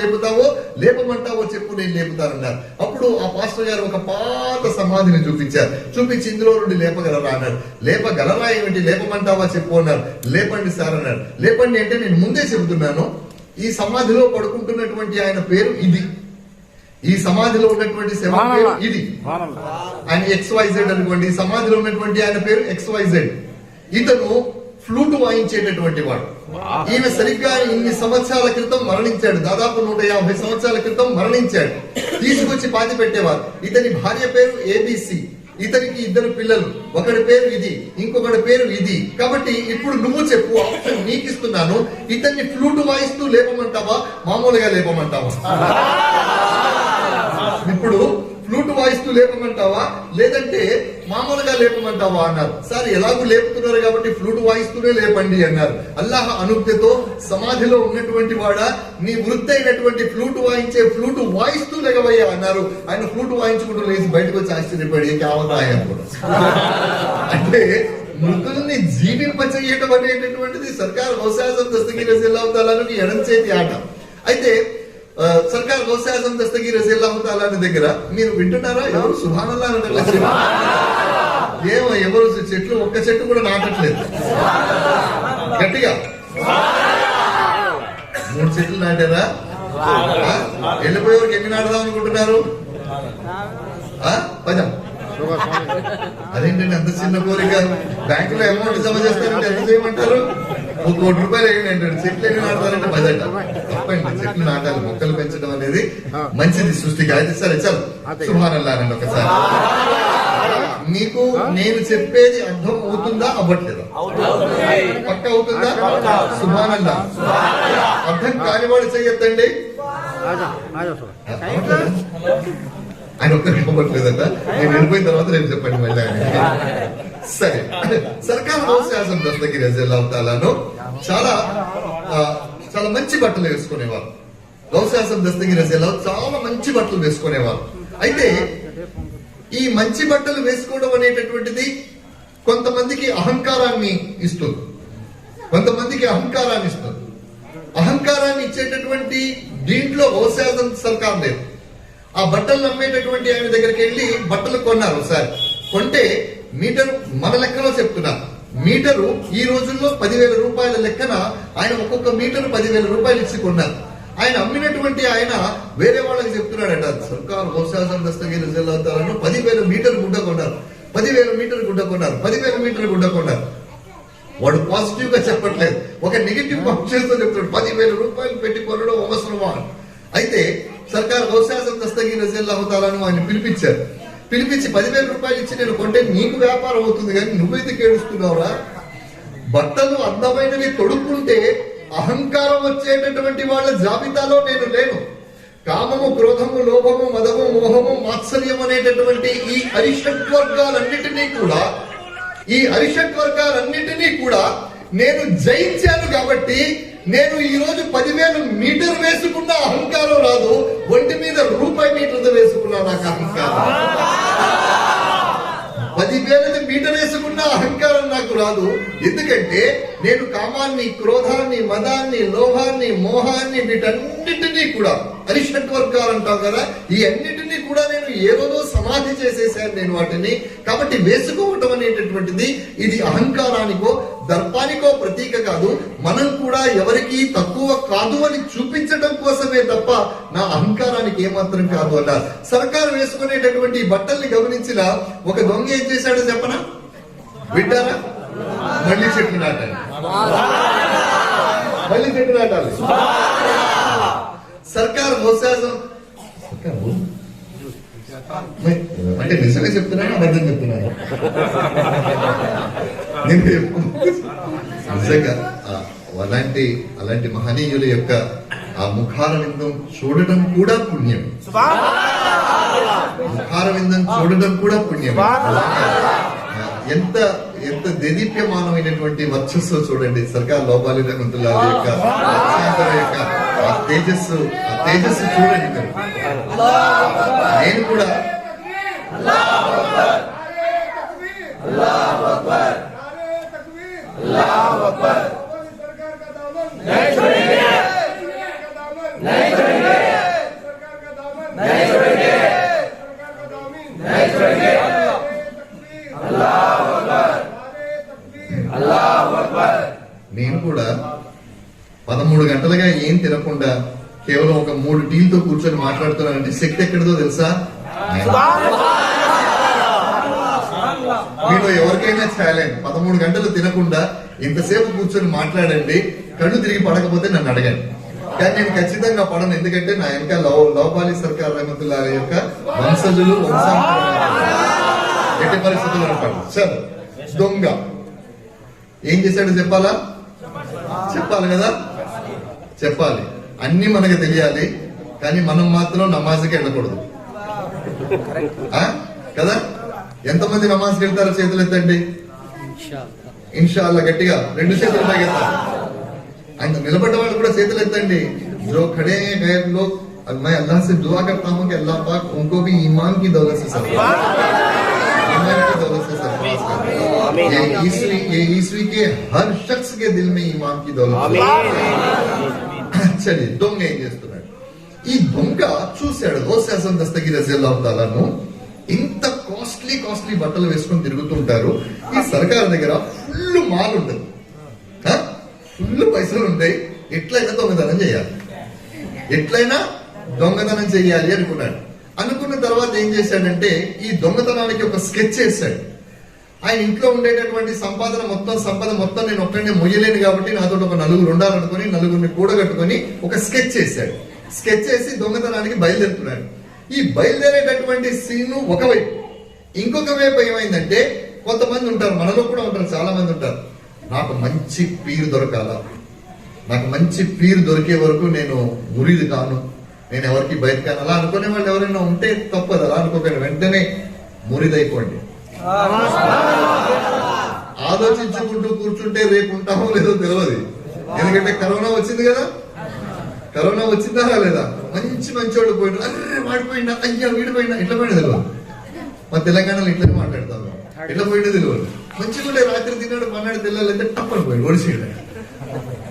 [SPEAKER 1] లేపమంటావో చెప్పు, నేను లేపుతానన్నారు. అప్పుడు ఆ పాస్టర్ గారు ఒక పాత సమాధిని చూపించి ఇందులో నుండి లేపగలరా అన్నాడు. లేపగలరా ఏమిటి, లేపమంటావా చెప్పు అన్నారు. లేపండి సార్ అన్నాడు. లేపండి అంటే నేను ముందే చెబుతున్నాను, ఈ సమాధిలో పడుకుంటున్నటువంటి ఆయన పేరు ఇది, ఈ సమాధిలో ఉన్నటువంటి శవం పేరు ఇది, ఆయన XYZ అనుకోండి, ఈ సమాధిలో ఉన్నటువంటి ఆయన పేరు XYZ. ఇతను ఫ్లూట్ వాయించేటటువంటి వాడు. ఈమె సరిగ్గా ఇన్ని సంవత్సరాల క్రితం మరణించాడు, దాదాపు 150 సంవత్సరాల క్రితం మరణించాడు. తీసుకొచ్చి పాతి పెట్టేవారు. ఇతని భార్య పేరు ABC, ఇతనికి 2 పిల్లలు, ఒకడి పేరు ఇది, ఇంకొకటి పేరు ఇది. కాబట్టి ఇప్పుడు నువ్వు చెప్పు, ఆప్షన్ నీకు ఇస్తున్నాను, ఇతన్ని ఫ్లూట్ వాయిస్తూ లేపమంటావా, మామూలుగా లేపమంటావా? ఇప్పుడు ఫ్లూట్ వాయిస్తూ లేపమంటావా లేదంటే మామూలుగా లేపమంటావా అన్నారు. సార్ ఎలాగూ లేపుతున్నారు కాబట్టి ఫ్లూట్ వాయిస్తూనే లేపండి అన్నారు. అల్లాహ్ అనుజ్ఞతో సమాధిలో ఉన్నటువంటి వాడా, నీ వృత్తి అయినటువంటి ఫ్లూట్ వాయిస్తూ లేగవయ్యా అన్నారు. ఆయన ఫ్లూట్ వాయించుకుంటూ లేచి బయటకు వచ్చి ఆశ్చర్యపడి కావతాయని కూడా. అంటే మృతుల్ని జీవింపచేయటం అనేటటువంటిది సర్కార్ గౌస్ ఆజం దస్తగీర్ రజియల్లాహు తాలాకి ఎడం చేతి ఆట. అయితే సర్కార్ గౌస్ ఆజం దస్తగీర్ రజియల్లాహు తాలా దగ్గర మీరు వింటున్నారా, ఎవరు సుబ్హానల్లాహ్ అంటే ఏమో ఎవరు చెట్లు ఒక్క చెట్టు కూడా నాటట్లేదు, గట్టిగా 3 చెట్లు నాటారా? వెళ్ళిపోయేవారికి ఎన్ని నాటుదాం అనుకుంటున్నారు? 10. అదేంటండి అంత చిన్న కోరిక, బ్యాంకులో అమౌంట్ జమ చేస్తారంటే ఎంత చేయమంటారు? 1 కోటి రూపాయలు వేయండి అంటాడు. చెట్లు ఎన్ని నాటాలంటే 10 అంట. తప్పండి, చెట్లు నాటాలి, మొక్కలు పెంచడం అనేది మంచిది సృష్టికి. అయితే సరే చాలు, సుబ్హానల్లాహ్ అనండి ఒకసారి. మీకు నేను చెప్పేది అర్థం అవుతుందా అవ్వట్లేదా? పక్క అవుతుందా? సుబ్హానల్లాహ్. అర్థం కానివాడు చెయ్యొద్దండి. ఆయన ఒక్కరికి ఇవ్వట్లేదట, నేను వెళ్ళిపోయిన తర్వాత రేపు చెప్పండి మళ్ళీ. సరే, సర్కార్ గౌస్ ఆజం దస్తగీర్ రజియల్లాహు తాలాను చాలా మంచి బట్టలు వేసుకునేవారు. గౌస్ ఆజం దస్తగీర్ రజియల్లాహు చాలా మంచి బట్టలు వేసుకునేవారు. అయితే ఈ మంచి బట్టలు వేసుకోవడం అనేటటువంటిది కొంతమందికి అహంకారాన్ని ఇస్తుంది, అహంకారాన్ని ఇచ్చేటటువంటి దీంట్లో గౌస్ ఆజం సర్కార్ లేదు. ఆ బట్టలు అమ్మేటటువంటి ఆయన దగ్గరికి వెళ్ళి బట్టలు కొన్నారు సార్. కొంటే మీటర్ మన లెక్కలో చెప్తున్నా, మీటరు ఈ రోజుల్లో 10,000 రూపాయల లెక్కన ఆయన ఒక్కొక్క మీటర్ 10,000 రూపాయలు ఇచ్చి కొన్నారు. ఆయన అమ్మినటువంటి ఆయన వేరే వాళ్ళకి చెప్తున్నాడట, సర్కార్ హోశాసన దస్తగిరి జిల్లాను 10,000 మీటర్ గుడ్డ కొన్నారు, 10,000 మీటర్ గుడ్డ కొన్నారు, 10,000 మీటర్ గుడ్డ కొన్నారు. వాడు పాజిటివ్ గా చెప్పట్లేదు, ఒక నెగిటివ్ చేస్తూ చెప్తున్నాడు 10,000 రూపాయలు పెట్టి కొనడం అవసరమా. అయితే సర్కార్ హోశాసన దస్తగిరి జిల్లాను ఆయన పిలిపించారు. పిలిపించి 10,000 రూపాయలు ఇచ్చి నేను కొంటే నీకు వ్యాపారం అవుతుంది కానీ నువ్వైతే కేడుస్తున్నావురా. బట్టలు అందమైనవి తొడుక్కుంటే అహంకారం వచ్చేటటువంటి వాళ్ళ జాబితాలో నేను లేను. కామము, క్రోధము, లోభము, మదము, మోహము, మాత్సర్యం అనేటటువంటి ఈ అరిషడ్వర్గాలన్నిటినీ కూడా నేను జయించాను. కాబట్టి నేను ఈ రోజు 10,000 మీటర్ వేసుకున్న అహంకారం రాదు, ఒంటి మీద రూపాయి మీటర్ వేసుకున్నా నాకు అహంకారం. 10,000 మీటర్ వేసుకున్న అహంకారం నాకు రాదు. ఎందుకంటే నేను కామాన్ని, క్రోధాన్ని, మదాన్ని, లోభాన్ని, మోహాన్ని, వీటన్నిటినీ కూడా అరిషడ్వర్గాలు అంటాం కదా, ఈ అన్నిటినీ కూడా నేను ఏ రోజో సమాధి చేసేసాను నేను వాటిని. కాబట్టి వేసుకోవటం అనేటటువంటిది ఇది అహంకారానికో దర్పానికో ప్రతీక కాదు. మనం కూడా ఎవరికి తక్కువ కాదు అని చూపించడం కోసమే తప్ప నా అహంకారానికి ఏమాత్రం కాదు అన్నారు. సర్కారు వేసుకునేటటువంటి బట్టల్ని గమనించిన ఒక దొంగ ఏం చేశాడో చెప్పనా? వింటారా? మళ్ళీ చెట్లు నాటాలి, మళ్ళీ చెట్లు నాటాలి. సర్కారు హోశాసం అంటే నిజమే చెప్తున్నాను, అబద్ధం చెప్తున్నాను? నిజంగా అలాంటి మహనీయుల యొక్క ఆ ముఖారవిందం చూడటం కూడా పుణ్యం, ముఖారవిందం చూడటం కూడా పుణ్యం. ఎంత ఎంత దేదీప్యమానమైనటువంటి వర్చస్సు చూడండి సర్కార్ లోపాలి రహమతుల్లా యొక్క తేజస్సు చూడండి మీరు. నేను కూడా నేను కూడా 13 గంటలుగా ఏం తినకుండా కేవలం ఒక 3 టీలతో కూర్చొని మాట్లాడుతున్నానంటే శక్తి ఎక్కడిదో తెలుసా? మీలో ఎవరికైనా ఛాలెంజ్, 13 గంటలు తినకుండా ఇంతసేపు కూర్చొని మాట్లాడండి, కళ్ళు తిరిగి పడకపోతే నన్ను అడగండి. కానీ నేను ఖచ్చితంగా పడను, ఎందుకంటే నా వెనక లోపాలి సర్కార్ రహమతుల్లా యొక్క వంశజులు ఎట్టి పరిస్థితుల్లో పడదు. సరే, దొంగ ఏం చేశాడు చెప్పాలా? చెప్పాలి కదా, చెప్పాలి. అన్ని మనకు తెలియాలి, కానీ మనం మాత్రం నమాజ్కి వెళ్ళకూడదు కదా. ఎంతమంది నమాజ్కి వెళ్తారో చేతులు ఎత్తండి. ఇన్షాల్లా గట్టిగా 2 చేతులు పైకెత్తాలి. అంత నిలబడ్డ వాళ్ళు కూడా చేతులు ఎత్తండి. जो खड़े हैं गैर लोग, मैं अल्लाह से दुआ करता हूँ कि अल्लाह पाक उनको भी ईमान की दौलत से सरफराज करे। ये ईस्वी के हर शख्स के दिल में ईमान की दौलत। चलिए, దొంగ ఏం చేస్తున్నాడు? ఈ దొంగ చూశాడు హోశాసన దస్తగిరి రజియల్లాహు తాలాను ఇంత కాస్ట్లీ బట్టలు వేసుకొని తిరుగుతుంటారు. ఈ సర్కార్ దగ్గర ఫుల్ మాల్ ఉంటుంది, ఫుల్ పైసలు ఉంటాయి. ఎట్లయినా దొంగతనం చేయాలి అనుకున్నాడు. అనుకున్న తర్వాత ఏం చేశాడంటే ఈ దొంగతనానికి ఒక స్కెచ్ చేశాడు. ఆయన ఇంట్లో ఉండేటటువంటి సంపద మొత్తం నేను ఒక్కడే మొయ్యలేను కాబట్టి నాతో ఒక 4 ఉండాలనుకుని 4 కూడగట్టుకుని ఒక స్కెచ్ చేశాడు. స్కెచ్ చేసి దొంగతనానికి బయలుదేరుతున్నాడు. ఈ బయలుదేరేటటువంటి సీను ఒకవైపు, ఇంకొక వైపు ఏమైందంటే కొంతమంది ఉంటారు, మనలో కూడా ఉంటారు, చాలా మంది ఉంటారు, నాకు మంచి పీరు దొరకాల, నాకు మంచి పీరు దొరికే వరకు నేను మురీదు కాను, నేను ఎవరికి బయట కాను, అలా అనుకునే వాళ్ళు ఎవరైనా ఉంటే తప్పదు. అలా అనుకోకండి, వెంటనే మురీదైపోండి. ఆలోచించుకుంటూ కూర్చుంటే రేపు ఉంటామో లేదో తెలియదు. ఎందుకంటే కరోనా వచ్చింది కదా, కరోనా వచ్చిందా లేదా? మంచోళ్ళు పోయినా, అర్రే వాడిపోయినా, అయ్యా వీడిపోయినా, ఇట్లా పోయినా తెలియదు. మా తెలంగాణలో ఇట్లనే మాట్లాడతాం, ఇట్లా పోయినా తెలియదు. మంచిగా రాత్రి తిన్నాడు, పన్నాడు తెల్లాలంటే టప్పని పోయి ఒడిచేయడం.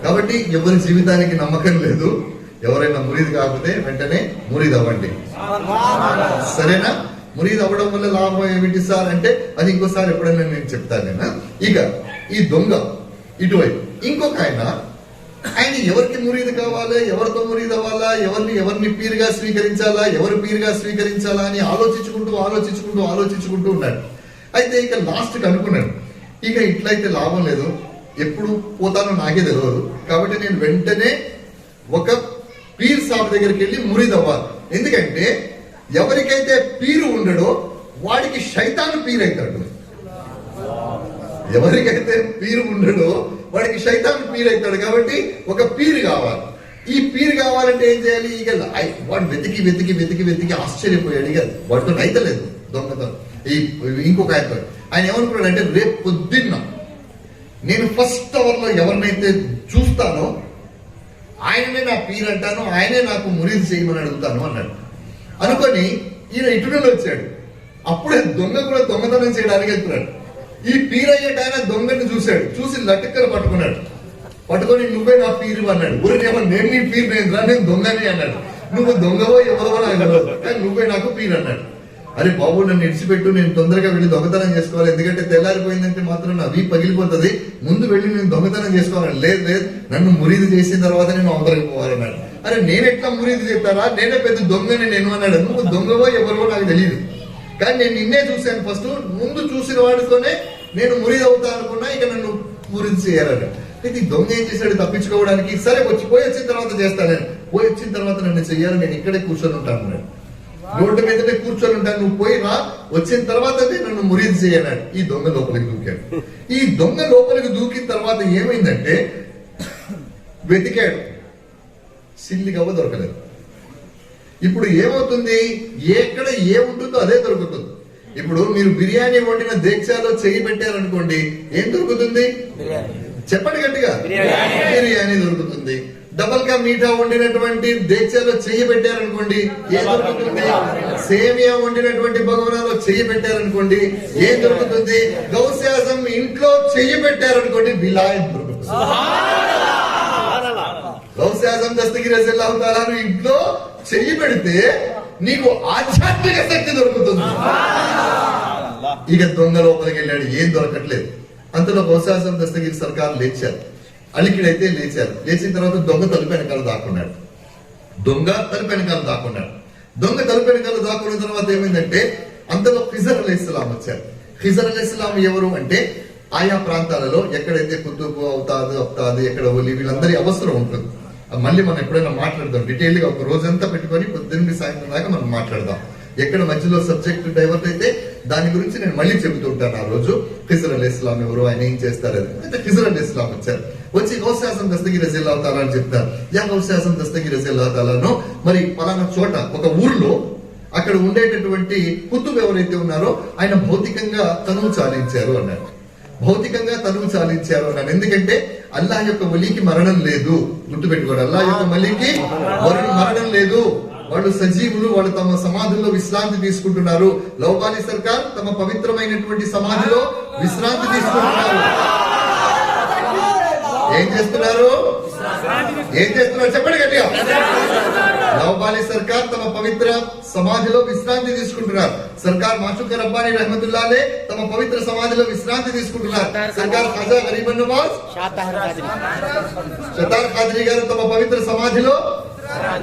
[SPEAKER 1] కాబట్టి ఎవరి జీవితానికి నమ్మకం లేదు. ఎవరైనా మురీద్ కాకపోతే వెంటనే మురీద్ అవ్వండి, సరేనా? మురీద్ అవ్వడం వల్ల లాభం ఏమిటి సార్ అంటే అది ఇంకోసారి ఎప్పుడైనా నేను చెప్తాను. నేను ఇక ఈ దొంగ ఇటువైపు ఇంకొక ఆయన ఎవరికి మురీద్ కావాలి, ఎవరితో మురీద్ అవ్వాలా, ఎవరిని పీరుగా స్వీకరించాలా, ఎవరు పీరుగా స్వీకరించాలా అని ఆలోచించుకుంటూ ఉన్నాడు. అయితే ఇక లాస్ట్ కి అనుకున్నాడు, ఇక ఇట్లయితే లాభం లేదు, ఎప్పుడు పోతానో నాకే తెలియదు, కాబట్టి నేను వెంటనే ఒక పీర్ సాబ్ దగ్గరికి వెళ్ళి మురీద్ అవ్వాలి. ఎందుకంటే ఎవరికైతే పీరు ఉండడో వాడికి శైతాను పీరు అవుతాడు. ఎవరికైతే పీరు ఉండడో వాడికి శైతాను పీరు అవుతాడు. కాబట్టి ఒక పీరు కావాలి. ఈ పీరు కావాలంటే ఏం చేయాలి? ఇక వాడు వెతికి ఆశ్చర్యపోయాడు. ఇక వాడితో అయితలేదు దొంగతనం. ఇంకొక ఆయన ఏమనుకున్నాడు అంటే, రేపు పొద్దున్న నేను ఫస్ట్ అవర్ లో ఎవరినైతే చూస్తానో ఆయననే నా పీరు అంటాను, ఆయనే నాకు మురీద్ చేయమని అడుగుతాను అన్నాడు. అనుకొని ఈయన ఇటు నుండి వచ్చాడు. అప్పుడే దొంగ కూడా దొంగతనం చేయడానికి వెళ్తున్నాడు. ఈ పీరు అయ్యేటాయన దొంగని చూశాడు, చూసి లటుక్కలు పట్టుకొని నువ్వే నా పీరు అన్నాడు. ఊరికేమో నేను నీ పీరు నేను దొంగని అన్నాడు. నువ్వు దొంగవో ఎవరో కానీ నువ్వే నాకు పీరు అన్నాడు. అరే బాబు, నన్ను ఇడిచిపెట్టు, నేను తొందరగా వెళ్ళి దొంగతనం చేసుకోవాలి, ఎందుకంటే తెల్లారిపోయిందంటే మాత్రం నా వీ పగిలిపోతుంది, ముందు వెళ్ళి నేను దొంగతనం చేసుకోవాలి. లేదు నన్ను మురీదు చేసిన తర్వాత నేను అవతలకి పోవాలన్నాడు. అరే నేను ఎట్లా మురీదు చెప్తారా, నేనే పెద్ద దొంగని నేను అన్నాడు. నువ్వు దొంగవో ఎవరో నాకు తెలియదు, కానీ నేను నిన్నే చూశాను ఫస్ట్, ముందు చూసిన వాడితోనే నేను మురీదు అవుతా అనుకున్నా, ఇక నన్ను మురీదు చేయాలన్నాడు. అయితే దొంగ ఏం చేశాడు తప్పించుకోవడానికి, సరే పోయి వచ్చిన తర్వాత చేస్తాను, నేను పోయి వచ్చిన తర్వాత నన్ను చెయ్యాలి, నేను ఇక్కడే కూర్చొని ఉంటాను అన్నాడు. రోడ్డు మీదనే కూర్చొని ఉంటాను, నువ్వు పోయి రా, వచ్చిన తర్వాత నన్ను మురీద్ చేయన్నాడు. ఈ దొంగ లోపలికి దూకాడు. ఈ దొంగ లోపలికి దూకిన తర్వాత ఏమైందంటే వెతికాడు, సిల్లి గవ్వ దొరకలేదు. ఇప్పుడు ఏమవుతుంది, ఎక్కడ ఏముంటుందో అదే దొరుకుతుంది. ఇప్పుడు మీరు బిర్యానీ వండిన దేక్షాలో చెయ్యి పెట్టారనుకోండి, ఏం దొరుకుతుంది? చెప్పండి గట్టిగా, బిర్యానీ దొరుకుతుంది. డబల్ కా మీఠా వండినటువంటి దేక్షాలో చెయ్యి పెట్టారనుకోండి, ఏం దొరుకుతుంది? సేమియా వండినటువంటి భగవనాలో చెయ్యి పెట్టారనుకోండి, ఏం దొరుకుతుంది? గౌస్యాజం ఇంట్లో చెయ్యి పెట్టారనుకోండి, విలాయత్ దొరుకుతుంది. గౌస్యాజం దస్తగిరి రజల్లాహు తాలా ఇంట్లో చెయ్యి పెడితే నీకు ఆధ్యాత్మిక శక్తి దొరుకుతుంది. ఇక దొంగ లోపలికి వెళ్ళాడు, ఏం దొరకట్లేదు. అంతలో గౌస్యాజం దస్తగిరి సర్కార్ లేచారు, అలికిడైతే లేచారు. లేచిన తర్వాత దొంగ తలుపు వెనకాల దాక్కున్నాడు. దొంగ తలుపు వెనకాల దాక్కున్న తర్వాత ఏమైందంటే అంతలో ఖిజర్ అలైహిస్సలాం వచ్చారు. ఖిజర్ అలైహిస్సలాం ఎవరు అంటే, ఆయా ప్రాంతాలలో ఎక్కడైతే కుతుబు అవుతాది ఎక్కడ ఒలి వీళ్ళందరి అవసరం ఉంటుంది. మళ్ళీ మనం ఎప్పుడైనా మాట్లాడదాం డీటెయిల్ గా, ఒక రోజంతా పెట్టుకొని పొద్దున్న సాయంత్రం దాకా మనం మాట్లాడదాం. ఎక్కడ మధ్యలో సబ్జెక్ట్ డైవర్ట్ అయితే దాని గురించి నేను మళ్ళీ చెబుతుంటాను. ఆ రోజు ఖిజర్ అలైహిస్సలాం ఎవరు, ఆయన ఏం చేస్తారు అయితే ఖిజర్ అలైహిస్సలాం వచ్చారు. వచ్చి గౌస్యాజం దస్తగిరి రజల్లాహు తాలా అని చెప్తారు. యా గౌస్యాజం దస్తగిరి రజల్లాహు తాలాను మరి పలానా చోట ఒక ఊర్లో అక్కడ ఉండేటటువంటి కుతుబ్ ఎవరైతే ఉన్నారో ఆయన భౌతికంగా తనువు చాలించారు అన్నారు. ఎందుకంటే అల్లాహ్ యొక్క వలీకి మరణం లేదు, గుర్తుపెట్టుకోండి. అల్లాహ్ యొక్క వలీకి మరణం లేదు, వాళ్ళు సజీవులు, వాళ్ళు తమ సమాధుల్లో విశ్రాంతి తీసుకుంటున్నారు. లౌబాలి సర్కార్ తమ పవిత్రమైనటువంటి సమాధిలో విశ్రాంతి తీసుకుంటున్నారు. ఏం చేస్తున్నారు చెప్పండి గట్టిగా. లౌబాలి సర్కార్ తమ పవిత్ర సమాధిలో విశ్రాంతి తీసుకుంటున్నారు. సర్కార్ మాషూక్ రబ్బానీ రహమతుల్లాహ్ అలైహి తమ పవిత్ర సమాధిలో విశ్రాంతి తీసుకుంటున్నారు. సర్కార్ ఖాజా గరీబ్ నవాజ్ షతార్ ఖాద్రీ గారు తమ పవిత్ర సమాధిలో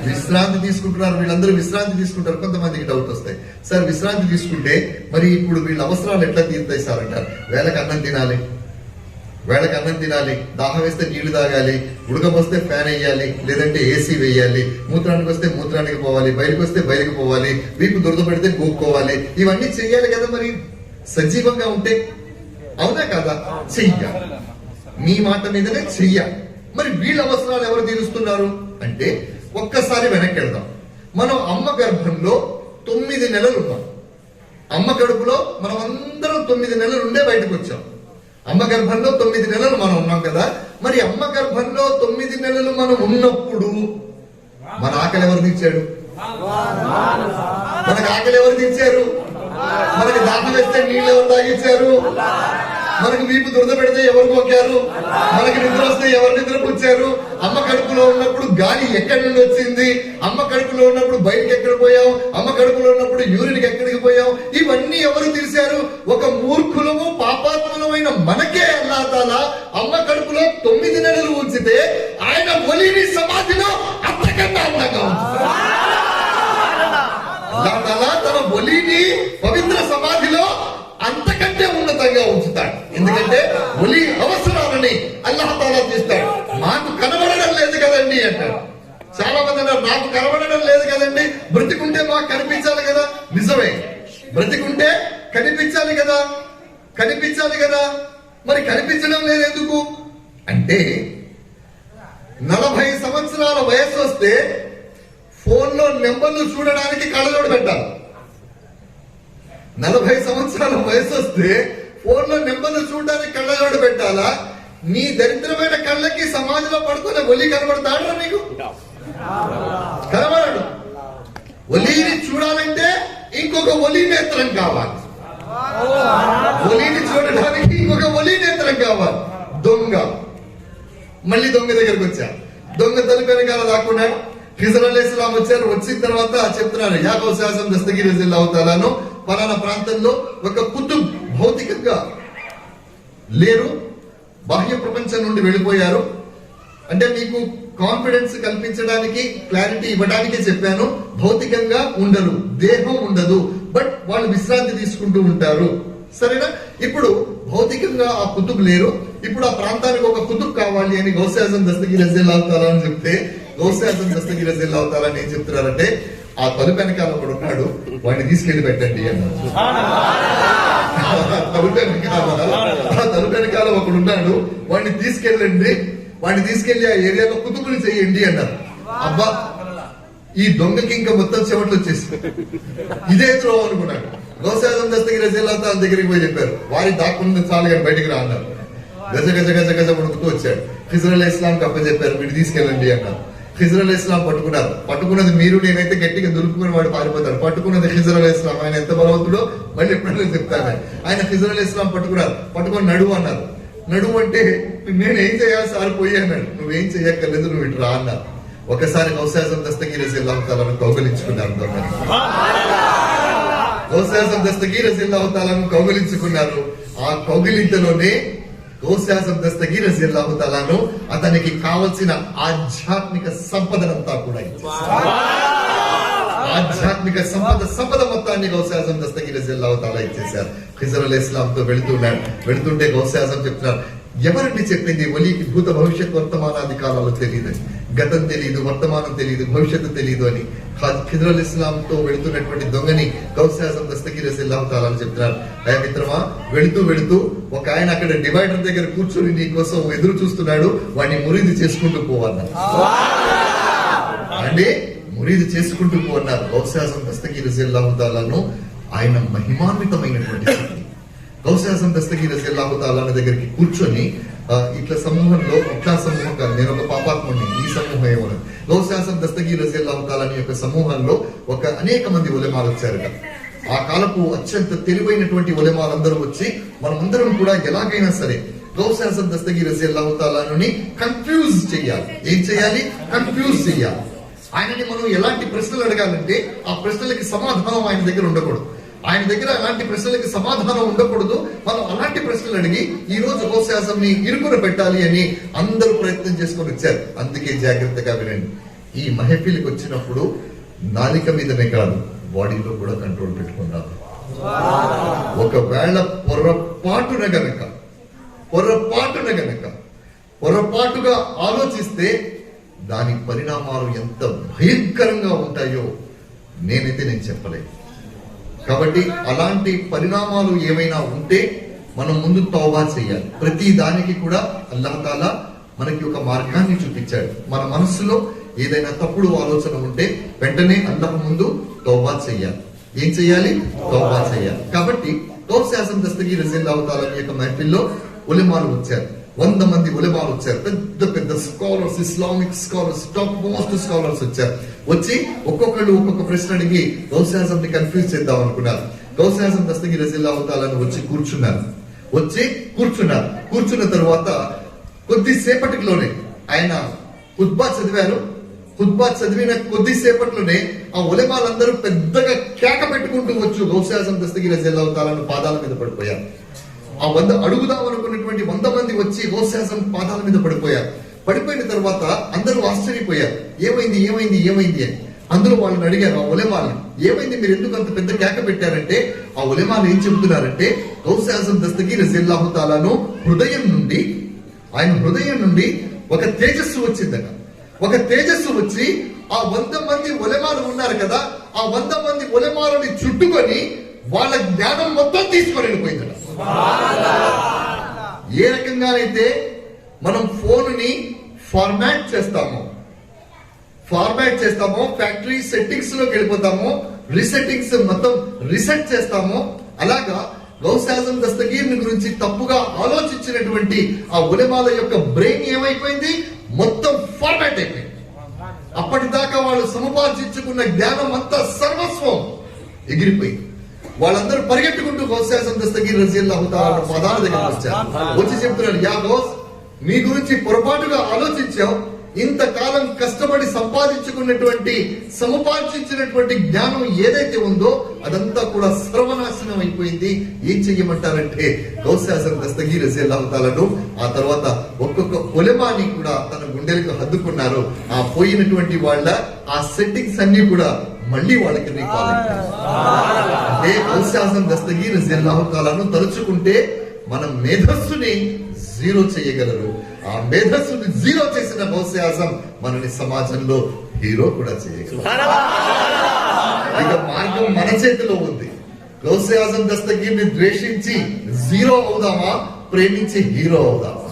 [SPEAKER 1] విశ్రాంతి తీసుకుంటున్నారు. వీళ్ళందరూ విశ్రాంతి తీసుకుంటారు. కొంతమందికి డౌట్ వస్తాయి, సార్ విశ్రాంతి తీసుకుంటే మరి ఇప్పుడు వీళ్ళ అవసరాలు ఎట్లా తీరుతాయి సార్ అంటారు. వేళకు అన్నం తినాలి, దాహం వేస్తే నీళ్లు తాగాలి, ఉడకపోస్తే ఫ్యాన్ వేయాలి, లేదంటే ఏసీ వేయాలి, మూత్రానికి వస్తే మూత్రానికి పోవాలి, బయటకు వస్తే బయటకు పోవాలి, వీపు దురద పెడితే గోక్కోవాలి, ఇవన్నీ చెయ్యాలి కదా. మరి సజీవంగా ఉంటే అవునా కదా, చెయ్యాలి. మీ మాట మీదనే చెయ్యాలి. మరి వీళ్ళ అవసరాలు ఎవరు తీరుస్తున్నారు అంటే ఒక్కసారి వెనక్కి వెళ్దాం. మనం అమ్మ గర్భంలో 9 నెలలు ఉన్నాం. అమ్మ కడుపులో మనం అందరం 9 నెలలు ఉండే బయటకు వచ్చాం. అమ్మ గర్భంలో 9 నెలలు మనం ఉన్నాం కదా. మరి అమ్మ గర్భంలో 9 నెలలు మనం ఉన్నప్పుడు మన ఆకలి ఎవరు తీర్చాడు? మనకి దాహం వేస్తే నీళ్ళు ఎవరు తాగించారు? మనకి వీపు దురద పెడితే ఎవరు కొక్కారు? మనకి నిద్ర వస్తే ఎవరు నిద్ర పుచ్చారు? అమ్మ కడుపులో ఉన్నప్పుడు గాలి ఎక్కడి నుండి వచ్చింది, అమ్మ కడుపులో ఉన్నప్పుడు బయటకి ఎక్కడ పోయాం, అమ్మ కడుపులో ఉన్నప్పుడు యూరిన్కి ఎక్కడికి పోయాం, ఇవన్నీ ఎవరు తెలిసారు? ఒక మూర్ఖులము పాపాత్ములమైన మనకే అల్లాహ్ తాలా అమ్మ కడుపులో 9 నెలలు ఉంచితే ఆయన ఒలీని సమాధిలో అంతకన్నా అందంగా ఉంచుతాడు. అల్లాహ్ తాలా తన ఒలీని పవిత్ర సమాధిలో అంతకంటే ఉన్నతంగా ఉంచుతాడు. ఎందుకంటే ఒలి అవసరాలని అల్లాహ్ తాలా చేస్తాడు. మాకు కనబడడం లేదు కదండి అంటాడు. చాలా మంది అన్నారు నాకు కనబడడం లేదు కదండి, బ్రతికుంటే మాకు కనిపించాలి కదా. నిజమే, బ్రతికుంటే కనిపించాలి కదా, కనిపించాలి కదా. మరి కనిపించడం లేదు ఎందుకు అంటే 40 సంవత్సరాల వయసు వస్తే ఫోన్లో నెంబర్లు చూడడానికి కళ్ళజోడు పెట్టాలి. 40 సంవత్సరాల వయసు వస్తే ఫోన్లో నెంబర్లు చూడడానికి కళ్ళజోడు పెట్టాలా? నీ దరిద్రమైన కళ్ళకి సమాజంలో పడుకునే ఒలి కనబడతాడు నీకు? కనబడడు. ఒలిని చూడాలంటే ఇంకొక ఒలి నేత్రం కావాలి. ఒలిని చూడడానికి ఇంకొక ఒలి నేత్రం కావాలి. దొంగ మళ్ళీ దొంగ దగ్గరకు వచ్చా. దొంగ తలుపు వెనకాల దాక్కున్నాడు. ఖిజర్ అలైహిస్సలాం వచ్చారు. వచ్చిన తర్వాత చెప్తున్నారు, యా గౌస్ ఆజం దస్తగీర్ రజియల్లాహు తాలాను పలానా ప్రాంతంలో ఒక కుతుబ్ భౌతికంగా లేరు, బాహ్య ప్రపంచం నుండి వెళ్ళిపోయారు. అంటే మీకు కాన్ఫిడెన్స్ కల్పించడానికి, క్లారిటీ ఇవ్వడానికే చెప్పాను. భౌతికంగా ఉండరు, దేహం ఉండదు, బట్ వాళ్ళు విశ్రాంతి తీసుకుంటూ ఉంటారు. సరేనా? ఇప్పుడు భౌతికంగా ఆ కుతుబ్ లేరు. ఇప్పుడు ఆ ప్రాంతానికి ఒక కుతుబ్ కావాలి అని గౌస్ ఆజం దస్తగీర్ రజియల్లాహు తాలా అని చెప్తే గౌస్ ఆజం దస్తగీర్ రజియల్లాహు తాలా అని ఏం చెప్తున్నారంటే, ఆ తలుపు వెనకాల ఒకడు ఉన్నాడు, వాడిని తీసుకెళ్లి పెట్టండి అన్నారు. తలుపు వెనకాల ఒకడు ఉన్నాడు, వాడిని తీసుకెళ్ళండి, వాడిని తీసుకెళ్లి ఆ ఏరియాలో కుతుబుని చేయండి అన్నారు. అబ్బా, ఈ దొంగకి ఇంకా మొత్తం చెమట్లు వచ్చేసి ఇదే త్రో అనుకున్నాడు. గౌస్ ఆజం దస్తగీర్ రజియల్లాహు తాలా దగ్గరికి పోయి చెప్పారు, వారి దాక్కున్నది చాలు కానీ బయటికి రా అన్నారు. గజ గజ గజ గజ వణుకుతూ వచ్చాడు. ఖిజర్ అలైహిస్సలాంకి అప్పచెప్పారు, వీడు తీసుకెళ్ళండి అన్నారు. ఖిజర్ అలైహిస్సలాం పట్టుకున్నారు. పట్టుకున్నది మీరు నేనైతే గట్టిగా దులుపుకుని వాడు పారిపోతాడు. పట్టుకున్నది ఖిజర్ అలైహిస్సలాం. ఆయన ఎంత బలవంతుడో మళ్ళీ ఎప్పుడైనా చెప్తాను. ఆయన ఖిజర్ అలైహిస్సలాం పట్టుకున్నారు. పట్టుకొని నడువు అన్నారు. నడువు అంటే నేనేం చేయాలి సార్ పోయి అన్నాడు. నువ్వేం చెయ్యక్కర్లేదు, నువ్వు ఇటు రా అన్నారు. ఒకసారి గౌస్ ఆజం దస్తగీర్ రజియల్లాహు తాలాను కౌగలించుకున్నారు. గౌస్ ఆజం దస్తగీర్ రజియల్లాహు తాలాను కౌగలించుకున్నారు. ఆ కౌగిలింతలోనే గౌస్ ఆజం దస్తగీర్ రజియల్లాహు తాలాను అతనికి కావలసిన ఆధ్యాత్మిక సంపదనంతా కూడా ఇచ్చేశారు. ఆధ్యాత్మిక సంపద మొత్తాన్ని గౌస్ ఆజం దస్తగీర్ రజియల్లాహు తాలా ఇచ్చేశారు. ఖిజర్ అలైహిస్సలాం తో వెళుతున్నాడు. వెళుతుంటే గౌస్ ఆజం చెప్తున్నారు, ఎవరండి చెప్పింది ఒలికి భూత భవిష్యత్ వర్తమానాది కాలాలు తెలియదని, గతం తెలియదు, వర్తమానం తెలియదు, భవిష్యత్తు తెలియదు అని ఖిజర్ అలైహిస్సలాం తో వెళుతున్నటువంటి దొంగని గౌస్ ఆజం దస్తగీర్ రజియల్లాహు తాలా అని చెప్తున్నారు. అయ్యా మిత్రమా, వెళుతూ వెళుతూ ఒక ఆయన అక్కడ డివైడర్ దగ్గర కూర్చొని నీ కోసం ఎదురు చూస్తున్నాడు, వాడిని మురీదు చేసుకుంటూ పోవన్నారు. అంటే మురీదు చేసుకుంటూ పోన్నారు. గౌస్ ఆజం దస్తగీర్ రజియల్లాహు తాలాను ఆయన మహిమాన్వితమైనటువంటి స్థితి. గౌస్ ఆజం దస్తగీర్ రజియల్లాహు తాలా దగ్గరికి కూర్చొని ఇట్లా సమూహంలో, ఇట్లా సమూహం కాదు, నేను ఒక పాపాత్ముడిని, ఈ సమూహం ఏమన్నా గౌస్ ఆజం దస్తగీర్ రజియల్లాహు తాలా యొక్క సమూహంలో ఒక అనేక మంది ఉలమాలు వచ్చారట. ఆ కాలపు అత్యంత తెలివైనటువంటి ఉలమాలందరూ వచ్చి మనమందరం కూడా ఎలాగైనా సరే గౌస్ ఆజం దస్తగీర్ రజియల్లాహు తాలాను కన్ఫ్యూజ్ చేయాలి. ఏం చేయాలి? కన్ఫ్యూజ్ చేయాలి. ఆయనని మనం ఎలాంటి ప్రశ్నలు అడగాలంటే ఆ ప్రశ్నలకి సమాధానం ఆయన దగ్గర ఉండకూడదు. ఆయన దగ్గర అలాంటి ప్రశ్నలకి సమాధానం ఉండకూడదు. మనం అలాంటి ప్రశ్నలు అడిగి ఈ రోజు గౌస్ ఆజంని ఇరుకున పెట్టాలి అని అందరూ ప్రయత్నం చేసుకొని వచ్చారు. అందుకే జాగ్రత్తగా వినండి, ఈ మహఫిల్కి వచ్చినప్పుడు నాలిక మీదనే కాదు, బాడీలో కూడా కంట్రోల్ పెట్టుకున్నారు. ఒకవేళ పొరపాటున గనక ఆలోచిస్తే దాని పరిణామాలు ఎంత భయంకరంగా ఉంటాయో నేను చెప్పలేను. కాబట్టి అలాంటి పరిణామాలు ఏమైనా ఉంటే మనం ముందు తౌబా చేయాలి. ప్రతి దానికి కూడా అల్లాహ్ తాలా మనకి ఒక మార్గాన్ని చూపించాడు. మన మనస్సులో ఏదైనా తప్పుడు ఆలోచన ఉంటే వెంటనే అల్లాహ్ ముందు తౌబా చేయాలి. ఏం చేయాలి? తౌబా చేయాలి. కాబట్టి గౌస్ ఆజం దస్తగీర్ రజియల్లాహు తాలా యొక్క మహఫిల్లో ఉలమాలు వచ్చారు. 100 మంది ఉలమాలు వచ్చారు. పెద్ద పెద్ద scholars, Islamic scholars, top most scholars వచ్చారు. వచ్చి ఒక్కొక్కళ్ళు ఒక్కొక్క ప్రశ్న అడిగి గౌస్ ఆజంని కన్ఫ్యూజ్ చేద్దాం అనుకున్నారు. గౌస్ ఆజం దస్తగీర్ రజియల్లాహు తాలాను వచ్చి కూర్చున్నారు. కూర్చున్న తర్వాత కొద్దిసేపటిలోనే ఆయన ఖుత్బా చదివారు. ఖుత్బా చదివిన కొద్దిసేపట్లోనే ఆ ఉలమాలందరూ పెద్దగా కేక పెట్టుకుంటూ వచ్చు గౌస్ ఆజం దస్తగీర్ రజియల్లాహు తాలా పాదాల మీద పడిపోయారు. ఆ 100 అడుగుదాం అనుకున్నటువంటి 100 మంది వచ్చి గౌస్ ఆజం పాదాల మీద పడిపోయారు. పడిపోయిన తర్వాత అందరూ ఆశ్చర్యపోయారు, ఏమైంది ఏమైంది ఏమైంది అని. అందులో వాళ్ళని అడిగారు, ఆ ఉలమాలను, ఏమైంది, మీరు ఎందుకు అంత పెద్ద కేక పెట్టారంటే ఆ ఉలమాలు ఏం చెబుతున్నారంటే గౌస్ ఆజం దస్తగీర్ రజియల్లాహు తాలాను ఆయన హృదయం నుండి ఒక తేజస్సు వచ్చిందట. ఒక తేజస్సు వచ్చి ఆ 100 మంది ఉలమాలు ఉన్నారు కదా, ఆ 100 మంది ఉలమాలని చుట్టుకొని వాళ్ళ జ్ఞానం మొత్తం తీసుకొని వెళ్ళిపోయిందట. ఏ రకంగానైతే మనం ఫోన్ ని ఫార్మాట్ చేస్తామో, ఫ్యాక్టరీ సెట్టింగ్స్ లోకి వెళ్ళిపోతామో, రీసెట్టింగ్స్ మొత్తం రీసెట్ చేస్తామో, అలాగా గౌస్ ఆజం దస్తగీర్ గురించి తప్పుగా ఆలోచించినటువంటి ఆ ఉలమాల యొక్క బ్రెయిన్ ఏమైపోయింది, మొత్తం ఫార్మాట్ అయిపోయింది. అప్పటిదాకా వాళ్ళు సముపార్జించుకున్న జ్ఞానం అంతా సర్వస్వం ఎగిరిపోయింది. వాళ్ళందరూ పరిగెట్టుకుంటూ గౌస్ ఆజం దస్తగీర్ రజియల్లాహు తాలా పాదాల దగ్గర వచ్చారు. వచ్చి చెప్తున్నారు, యా గౌస్, మీ గురించి పొరపాటుగా ఆలోచించావు. ఇంతకాలం కష్టపడి సముపార్జించినటువంటి జ్ఞానం ఏదైతే ఉందో అదంతా కూడా సర్వనాశనం అయిపోయింది. ఏం చెయ్యమంటారంటే గౌస్ ఆజం దస్తగీర్ రజియల్లాహు తాలాను ఆ తర్వాత ఒక్కొక్క ఉలమాని కూడా తన గుండెలకు హద్దుకున్నారు. ఆ పోయినటువంటి వాళ్ళ ఆ సెట్టింగ్స్ అన్ని కూడా మళ్ళీ వాళ్ళకి రీకాల్ అంటే గౌస్ ఆజం దస్తగీర్ రజియల్లాహు తాలాను తలుచుకుంటే మన మేధస్సుని జీరో చేయగలరు. ఆ మేధస్సుని జీరో చేసిన గౌస్ ఆజం మనని సమాజంలో హీరో కూడా చేయగలరు. ఇక మార్గం మన చేతిలో ఉంది. గౌస్ ఆజం దస్తగీర్ ని ద్వేషించి జీరో అవుదామా, ప్రేమించి హీరో అవుదామా?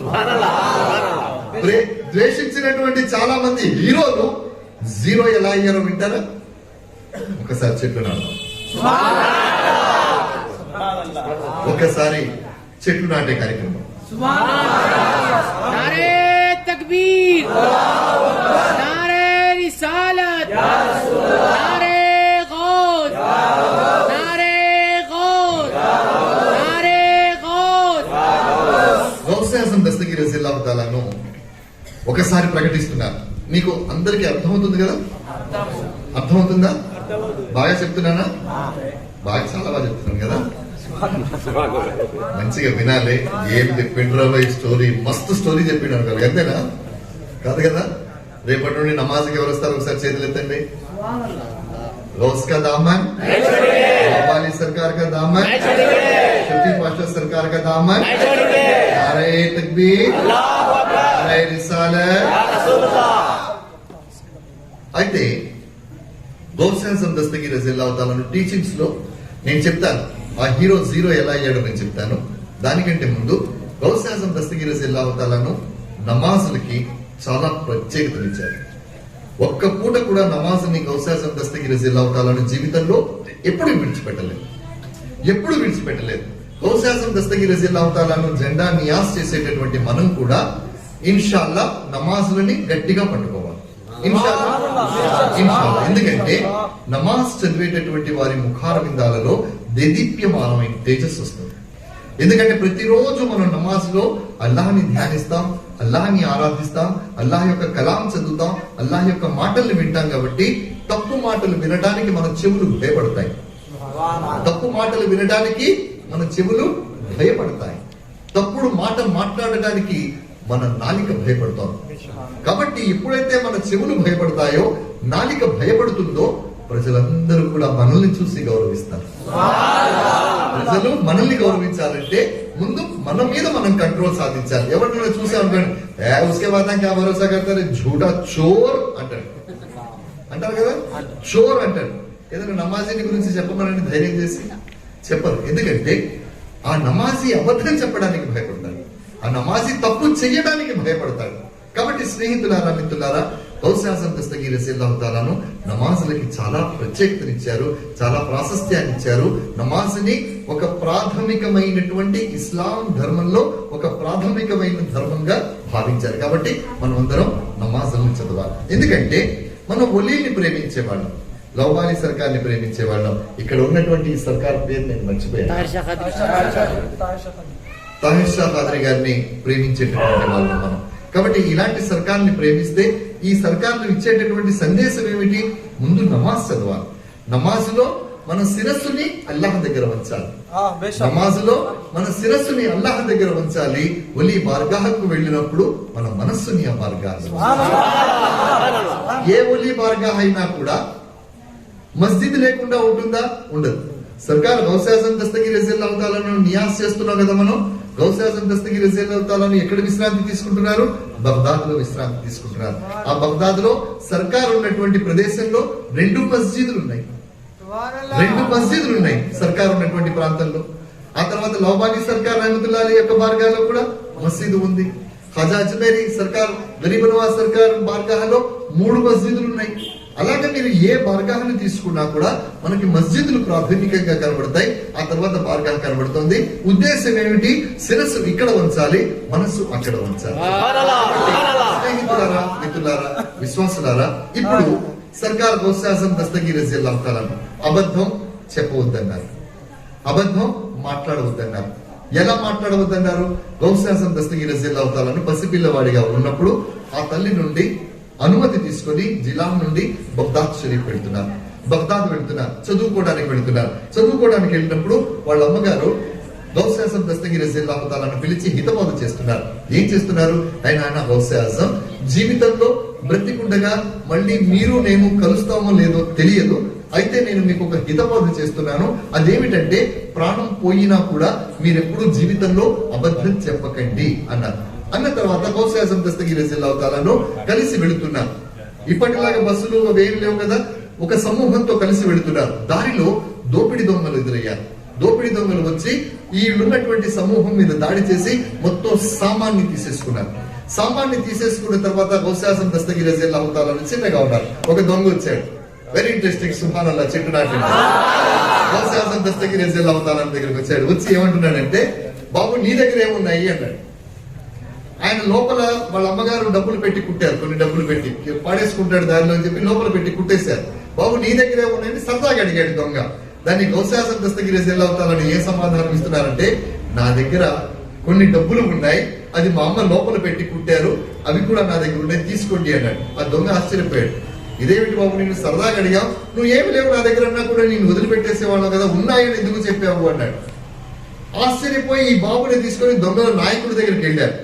[SPEAKER 1] ద్వేషించినటువంటి చాలా మంది హీరోలు జీరో ఎలా అయ్యారో వింటారా? ఒకసారి చెట్లు నాటుదాం. ఒకసారి చెట్లు నాటే కార్యక్రమం.
[SPEAKER 2] नारे तकबीर, नारे रिसालत, नारे गौस, नारे गौस, नारे गौस.
[SPEAKER 1] గౌస్ ఆజం దస్తగీర్ రజియల్లాహు తాలాను ఒకసారి ప్రకటిస్తున్నారు. మీకు అందరికీ అర్థమవుతుంది కదా? అర్థమవుతుందా? బాగా చెప్తున్నానా? బాగా చాలా బాగా చెప్తున్నాను కదా? మంచిగా వినాలి. ఏం చెప్పిండ్రో ఈ స్టోరీ, మస్తు స్టోరీ చెప్పిండు కదా, అంతేనా? కాదు కదా? రేపటి నుండి నమాజ్కి ఎవరు వస్తారు? ఒకసారి చేతులు ఎత్తండి. గౌస్ కా దామన్, బాబాలి సర్కార్ కా దామన్, షఫీ పాషా సర్కార్ కా దామన్, నారే తక్బీర్, నారే రిసాలత్. అయితే గౌస్ ఆజం దస్తగీర్ రజియల్లాహు తాలా టీచింగ్స్ లో నేను చెప్తాను, ఆ హీరో జీరో ఎలా అయ్యాడో నేను చెప్తాను. దానికంటే ముందు గౌస్ ఆజం దస్తగీర్ రజియల్లాహు తాలాను నమాజులకి చాలా ప్రత్యేకతనిచ్చారు. ఒక్క పూట కూడా నమాజ్ని గౌస్ ఆజం దస్తగీర్ రజియల్లాహు తాలాను జీవితంలో ఎప్పుడు విడిచిపెట్టలేదు. గౌస్ ఆజం దస్తగీర్ రజియల్లాహు తాలాను జెండా నియాజ్ చేసేటటువంటి మనం కూడా ఇన్షాల్లా నమాజులని గట్టిగా పట్టుకోవాలి. ఎందుకంటే నమాజ్ చదివేటటువంటి వారి ముఖార విందాలలో దేదీప్యమానమైన తేజస్సు వస్తుంది. ఎందుకంటే ప్రతిరోజు మనం నమాజ్ లో అల్లాహ్ని ధ్యానిస్తాం, అల్లాహ్ని ఆరాధిస్తాం, అల్లాహ్ యొక్క కలాం చదువుతాం, అల్లాహ్ యొక్క మాటల్ని వింటాం. కాబట్టి తప్పు మాటలు వినడానికి మన చెవులు భయపడతాయి. తప్పుడు మాట మాట్లాడడానికి మన నాలిక భయపడతాం. కాబట్టి ఎప్పుడైతే మన చెవులు భయపడతాయో, నాలిక భయపడుతుందో, ప్రజలందరూ కూడా మనల్ని చూసి గౌరవిస్తారు. ప్రజలు మనల్ని గౌరవించాలంటే ముందు మన మీద మనం కంట్రోల్ సాధించాలి. ఎవరినైనా చూసామనుకోండి, ఉస్కే బాద్ క్యా భరోసా కర్తారు, ఝూటా చోర్ అంటారు కదా, చోర్ అంటారు. ఏదైనా నమాజీని గురించి చెప్పమని ధైర్యం చేసి చెప్పరు. ఎందుకంటే ఆ నమాజీ అబద్ధం చెప్పడానికి భయపడతాడు, ఆ నమాజీ తప్పు చెయ్యడానికి భయపడతాడు. కాబట్టి స్నేహితులారా, మిత్రులారా, గౌస్ ఆజం దస్తగీర్ రజియల్లాహు తాలాను నమాజులకి చాలా ప్రత్యేకతనిచ్చారు, చాలా ప్రాశస్త్యాన్ని ఇచ్చారు. నమాజ్ని ఒక ప్రాథమికమైనటువంటి ఇస్లాం ధర్మంలో ఒక ప్రాథమికమైన ధర్మంగా భావించారు. కాబట్టి మనం అందరం నమాజులను చదవాలి. ఎందుకంటే మనం ఒలీని ప్రేమించేవాళ్ళం, లౌబాలి సర్కార్ని ప్రేమించేవాళ్ళం. ఇక్కడ ఉన్నటువంటి ఈ సర్కార్ పేరు నేను మర్చిపోయాను, తాహిర్ షా ఖాద్రీ గారిని ప్రేమించేటటువంటి వాళ్ళం మనం. కాబట్టి ఇలాంటి సర్కార్ని ప్రేమిస్తే ఈ సర్కార్లు ఇచ్చేటటువంటి సందేశం ఏమిటి? ముందు నమాజ్ చదవాలి. నమాజులో మన శిరస్సుని అల్లాహ్ దగ్గర ఉంచాలి. నమాజులో మన శిరస్సుని అల్లాహ్ దగ్గర ఉంచాలి. ఒలి బార్గాహకు వెళ్ళినప్పుడు మన మనస్సుని ఆ బార్గాహ్. ఏ ఒలి బార్గాహ్ అయినా కూడా మస్జిద్ లేకుండా ఉంటుందా? ఉండదు. సర్కార్ గౌస్ ఆజం దస్తగీర్ రజియల్లాహు తాలాను నియాజ్ చేస్తున్నాం కదా మనం. గౌస్ ఆజం దస్తగీర్ రజియల్లాహు తాలాను ఎక్కడ విశ్రాంతి తీసుకుంటున్నారు? బగ్దాద్ లో విశ్రాంతి తీసుకుంటున్నారు. ఆ బగ్దాద్ లో సర్కార్ ఉన్నటువంటి ప్రదేశంలో 2 మస్జిదులు ఉన్నాయి. 2 మస్జిదులు ఉన్నాయి సర్కార్ ఉన్నటువంటి ప్రాంతంలో. ఆ తర్వాత లౌబానీ సర్కార్ రహమతుల్లాహి అలైహి యొక్క బార్గాలో కూడా మసీదు ఉంది. ఖాజా అజ్మేరీ సర్కార్, గరీబ్ నవాజ్ సర్కార్ బార్గాలో 3 మస్జిదులు ఉన్నాయి. అలాగే మీరు ఏ బార్గాహను తీసుకున్నా కూడా మనకి మస్జిదులు ప్రాథమికంగా కనబడతాయి. ఆ తర్వాత బార్గాహ్ కనబడుతుంది. ఉద్దేశం ఏమిటి? శిరస్సు ఇక్కడ ఉంచాలి, మనస్సు అక్కడ ఉంచాలి. స్నేహితులారా, మిత్రులారా, విశ్వాసులారా, ఇప్పుడు సర్కార్ గౌస్ ఆజం దస్తగీర్ రజియల్లాహు తాలా అబద్ధం చెప్పవద్దన్నారు, అబద్ధం మాట్లాడవద్దన్నారు. ఎలా మాట్లాడవద్దన్నారు? గౌస్ ఆజం దస్తగీర్ రజియల్లాహు తాలాను పసిపిల్లవాడిగా ఉన్నప్పుడు ఆ తల్లి నుండి అనుమతి తీసుకొని జిలాం నుండి బగ్దాద్ షరీఫ్ వెళ్తున్నారు. బగ్దాద్ వెళ్తున్నారు, చదువుకోవడానికి వెళ్తున్నారు. చదువుకోవడానికి వెళ్ళినప్పుడు వాళ్ళ అమ్మగారు గౌస్ ఆజం దస్తగీర్ రజియల్లాహు తాలాను పిలిచి హితబోధ చేస్తున్నారు. ఏం చేస్తున్నారు? ఆయన గౌస్ ఆజం జీవితంలో బ్రతికుండగా మళ్ళీ మీరు నేను కలుస్తామో లేదో తెలియదు, అయితే నేను మీకు ఒక హితబోధ చేస్తున్నాను. అదేమిటంటే ప్రాణం పోయినా కూడా మీరెప్పుడు జీవితంలో అబద్ధం చెప్పకండి అన్నారు. అన్న తర్వాత గౌస్ ఆజం దస్తగీర్ రజియల్లాహు తాలాను కలిసి వెళుతున్నారు. ఇప్పటిలాగా బస్సులు అవేం లేవు కదా. ఒక సమూహంతో కలిసి వెళుతున్నారు. దారిలో దోపిడి దొంగలు ఎదురయ్యారు. దోపిడి దొంగలు వచ్చి ఈ ఉన్నటువంటి సమూహం మీద దాడి చేసి మొత్తం సామాన్ని తీసేసుకున్నారు. సామాన్ని తీసేసుకున్న తర్వాత గౌస్ ఆజం దస్తగీర్ రజియల్లాహు తాలాను చిన్నగా ఉన్నారు. ఒక దొంగ వచ్చాడు. Very interesting. సుబ్హానల్లాహ్, చెట్టు నాటి గౌస్ ఆజం దస్తగీర్ రజియల్లాహు తాలా దగ్గరికి వచ్చాడు. వచ్చి ఏమంటున్నాడంటే, బాబు నీ దగ్గర ఏమున్నాయి అన్నాడు. ఆయన లోపల వాళ్ళ అమ్మగారు డబ్బులు పెట్టి కుట్టారు, కొన్ని డబ్బులు పెట్టి పాడేసుకుంటాడు దారిలో అని చెప్పి లోపల పెట్టి కుట్టేశారు. బాబు నీ దగ్గర ఏమున్నాయని సరదాగా అడిగాడు దొంగ. దాన్ని గౌస్ ఆజం దస్తగీర్ రజియల్లాహు తాలాను ఏ సమాధానం ఇస్తున్నారంటే, నా దగ్గర కొన్ని డబ్బులు ఉన్నాయి, అది మా అమ్మ లోపల పెట్టి కుట్టారు, అవి కూడా నా దగ్గర ఉన్నాయి, తీసుకోండి అన్నాడు. ఆ దొంగ ఆశ్చర్యపోయాడు. ఇదేమిటి బాబు, నేను సరదాగా అడిగావు, నువ్వు ఏమి లేవు నా దగ్గర అన్నా కూడా నేను వదిలిపెట్టేసేవాళ్ళం కదా, ఉన్నాయని ఎందుకు చెప్పావు అన్నాడు. ఆశ్చర్యపోయి ఈ బాబుని తీసుకొని దొంగల నాయకుడి దగ్గరికి వెళ్ళారు.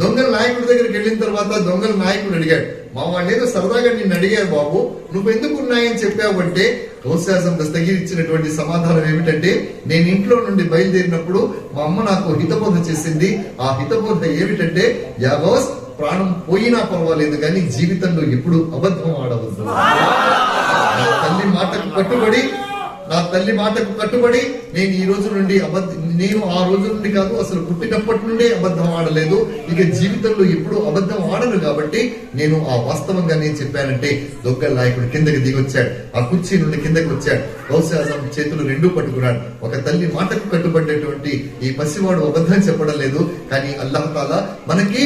[SPEAKER 1] దొంగల నాయకుడి దగ్గరికి వెళ్ళిన తర్వాత దొంగల నాయకుడు అడిగాడు, మా వాళ్ళు ఏదో సరదాగా నిన్ను అడిగారు బాబు, నువ్వు ఎందుకు ఉన్నాయని చెప్పావు అంటే గౌస్ ఆజం దస్తగీర్ ఇచ్చినటువంటి సమాధానం ఏమిటంటే, నేను ఇంట్లో నుండి బయలుదేరినప్పుడు మా అమ్మ నాకు హితబోధ చేసింది. ఆ హితబోధ ఏమిటంటే, యా గౌస్, ప్రాణం పోయినా పర్వాలేదు కానీ జీవితంలో ఎప్పుడు అబద్ధం ఆడవద్దు. నా తల్లి మాటకు కట్టుబడి నేను ఈ రోజు నుండి నేను ఆ రోజు నుండి కాదు, అసలు పుట్టినప్పటి నుండే అబద్ధం ఆడలేదు, ఇక జీవితంలో ఎప్పుడు అబద్ధం ఆడను కాబట్టి నేను ఆ వాస్తవంగా నేను చెప్పానంటే దొంగల నాయకుడు కిందకి దిగొచ్చాడు. ఆ కుర్చీ నుండి కిందకి వచ్చాడు. గౌస్ ఆజం చేతులు 2 పట్టుకున్నాడు. ఒక తల్లి మాటకు కట్టుబడినటువంటి ఈ పసివాడు అబద్ధం చెప్పడం లేదు. కానీ అల్లాహ్ తాలా మనకి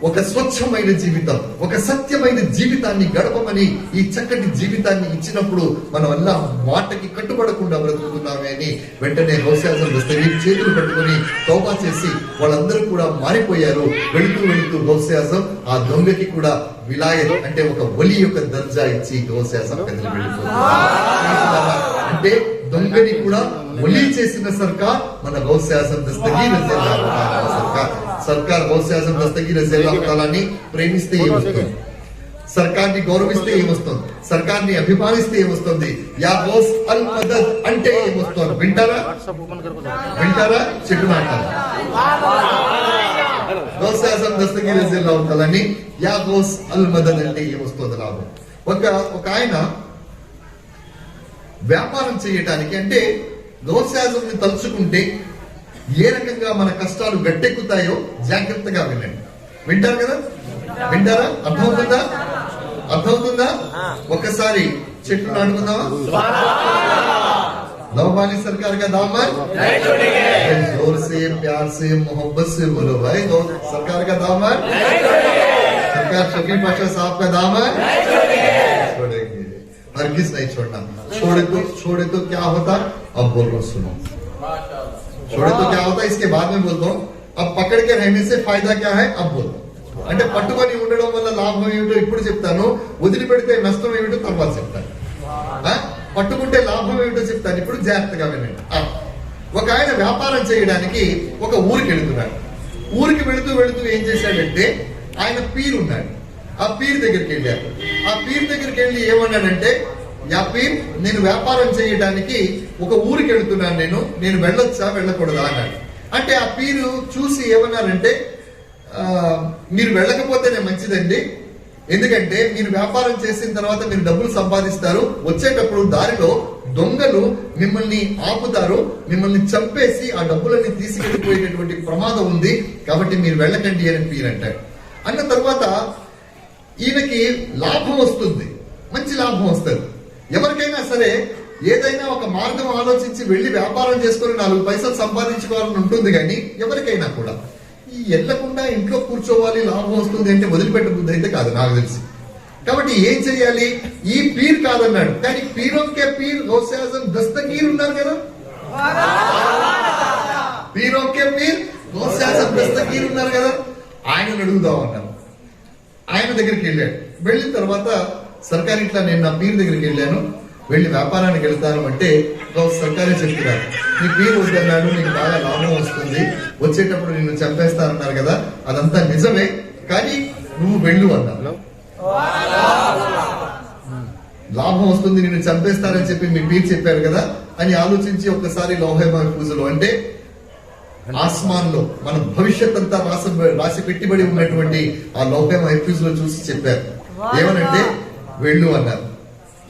[SPEAKER 1] ఒక స్వచ్ఛమైన జీవితం, ఒక సత్యమైన జీవితాన్ని గడపమని ఈ చక్కటి జీవితాన్ని ఇచ్చినప్పుడు మనం అల్లాహ్ మాటకి కట్టుబడకుండా బ్రతుకుతున్నామే అని వెంటనే గౌస్ ఆజం దస్తగీర్ చేతులు పట్టుకుని తౌబా చేసి వాళ్ళందరూ కూడా మారిపోయారు. వెళుతూ వెళుతూ గౌస్ ఆజం ఆ దొంగకి కూడా విలాయత్ అంటే ఒక వలి యొక్క దర్జా ఇచ్చి గౌస్ ఆజం కదిలి వెళ్ళిపోతారు. అంటే దొంగని కూడా వలి చేసిన సర్కార్ మన గౌస్ ఆజం దస్తగీర్ రజియల్లాహు తాలా సర్కార్. సర్కార్ గౌస్ ఆజం దస్తగీర్ రజియల్లాహు తాలాని ప్రేమిస్తే ఏమొస్తుంది? సర్కార్ని గౌరవిస్తే ఏమొస్తుంది? సర్కార్ని అభిమానిస్తే ఏమొస్తుంది? యా గౌస్ అల్ మదద్ అంటే ఏమొస్తుంది? వింటారా? చెట్టు నాటారా? గౌస్ ఆజం దస్తగీర్ రజియల్లాహు తాలాని యా గౌస్ అల్ మదద్ అంటే ఏమొస్తుంది లాభం? ఒక ఆయన వ్యాపారం చేయటానికి అంటే గౌస్ ఆజంని తలుచుకుంటే ఏ రకంగా మన కష్టాలు గట్టెక్కుతాయో జాగ్రత్తగా వినండి. వింటారు కదా? వింటారా? అర్థమవుతుందా? ఒక్కసారి చెట్లు నాటుకుందామా? लौबानी सरकार का दामन जोर से प्यार से मोहब्बत से बोलो भाई, सरकार का दामन, सरकार शकील पाशा साहब का दामन छोड़ेंगे, हरगिज नहीं छोड़ना। छोड़े तो क्या होता, अब बोल रहा हूं सुनो, छोड़े तो क्या होता इसके बाद में बोलता हूं, अब पकड़ के रहने से फायदा क्या है अब बोलता हूं। అంటే పట్టుకొని ఉండడం వల్ల లాభం ఏమిటో ఇప్పుడు చెప్తాను, వదిలిపెడితే నష్టం ఏమిటో తర్వాత చెప్తాను. పట్టుకుంటే లాభం ఏమిటో చెప్తాను, ఇప్పుడు జాగ్రత్తగా వినండి. ఒక ఆయన వ్యాపారం చేయడానికి ఒక ఊరికి వెళుతున్నాడు. ఊరికి వెళుతూ వెళుతూ ఏం చేశాడంటే ఆయన పీరు ఉన్నాడు. ఆ పీర్ దగ్గరికి వెళ్ళారు. ఆ పీర్ దగ్గరికి వెళ్ళి ఏమన్నాడంటే, యా పీర్, నేను వ్యాపారం చేయడానికి ఒక ఊరికి వెళుతున్నాను, నేను వెళ్ళొచ్చా వెళ్ళకూడదా అన్నాడు. అంటే ఆ పీరు చూసి ఏమన్నారంటే, మీరు వెళ్ళకపోతేనే మంచిదండి, ఎందుకంటే మీరు వ్యాపారం చేసిన తర్వాత మీరు డబ్బులు సంపాదిస్తారు, వచ్చేటప్పుడు దారిలో దొంగలు మిమ్మల్ని ఆపుతారు, మిమ్మల్ని చంపేసి ఆ డబ్బులన్నీ తీసుకెళ్లిపోయేటటువంటి ప్రమాదం ఉంది, కాబట్టి మీరు వెళ్ళకండి అని పీర్ అంటాడు. అన్న తర్వాత ఈయనకి లాభం వస్తుంది, మంచి లాభం వస్తుంది. ఎవరికైనా సరే ఏదైనా ఒక మార్గం ఆలోచించి వెళ్లి వ్యాపారం చేసుకుని 4 పైసలు సంపాదించుకోవాలని ఉంటుంది, కానీ ఎవరికైనా కూడా ఈ వెళ్లకుండా ఇంట్లో కూర్చోవాలి లాభం వస్తుంది అంటే వదిలిపెట్టే బుద్ధి అయితే కాదు నాకు తెలిసి. కాబట్టి ఏం చెయ్యాలి, ఈ పీర్ కాదన్నాడు, కానీ పీరోకే పీర్ గౌసే ఆజం దస్తగీర్ ఉన్నారు కదా, పీరోకే పీర్ గౌసే ఆజం దస్తగీర్ ఉన్నారు కదా, ఆయనను అడుగుదాం అన్నాను. ఆయన దగ్గరికి వెళ్ళాడు. వెళ్ళిన తర్వాత సర్కార్ ఇట్లా నేను నా పీర్ దగ్గరికి వెళ్ళాను, వెళ్ళి వ్యాపారానికి వెళ్తాను అంటే సర్కారే చెప్తున్నారు, నీ పీరు వద్దన్నాడు, నీకు బాగా లాభం వస్తుంది, వచ్చేటప్పుడు నిన్ను చంపేస్తానన్నారు కదా, అదంతా నిజమే, కానీ నువ్వు వెళ్ళు అన్నాను. లాభం వస్తుంది, నిన్ను చంపేస్తారని చెప్పి మీ పీర్ చెప్పారు కదా అని ఆలోచించి ఒక్కసారి లౌహే మహఫూజులో అంటే ఆస్మాన్ లో మన భవిష్యత్ అంతా రాసి పెట్టుబడి ఉన్నటువంటి ఆ లౌహే మహఫూజ్ లో చూసి చెప్పారు. ఏమనంటే వెళ్ళు అన్నారు.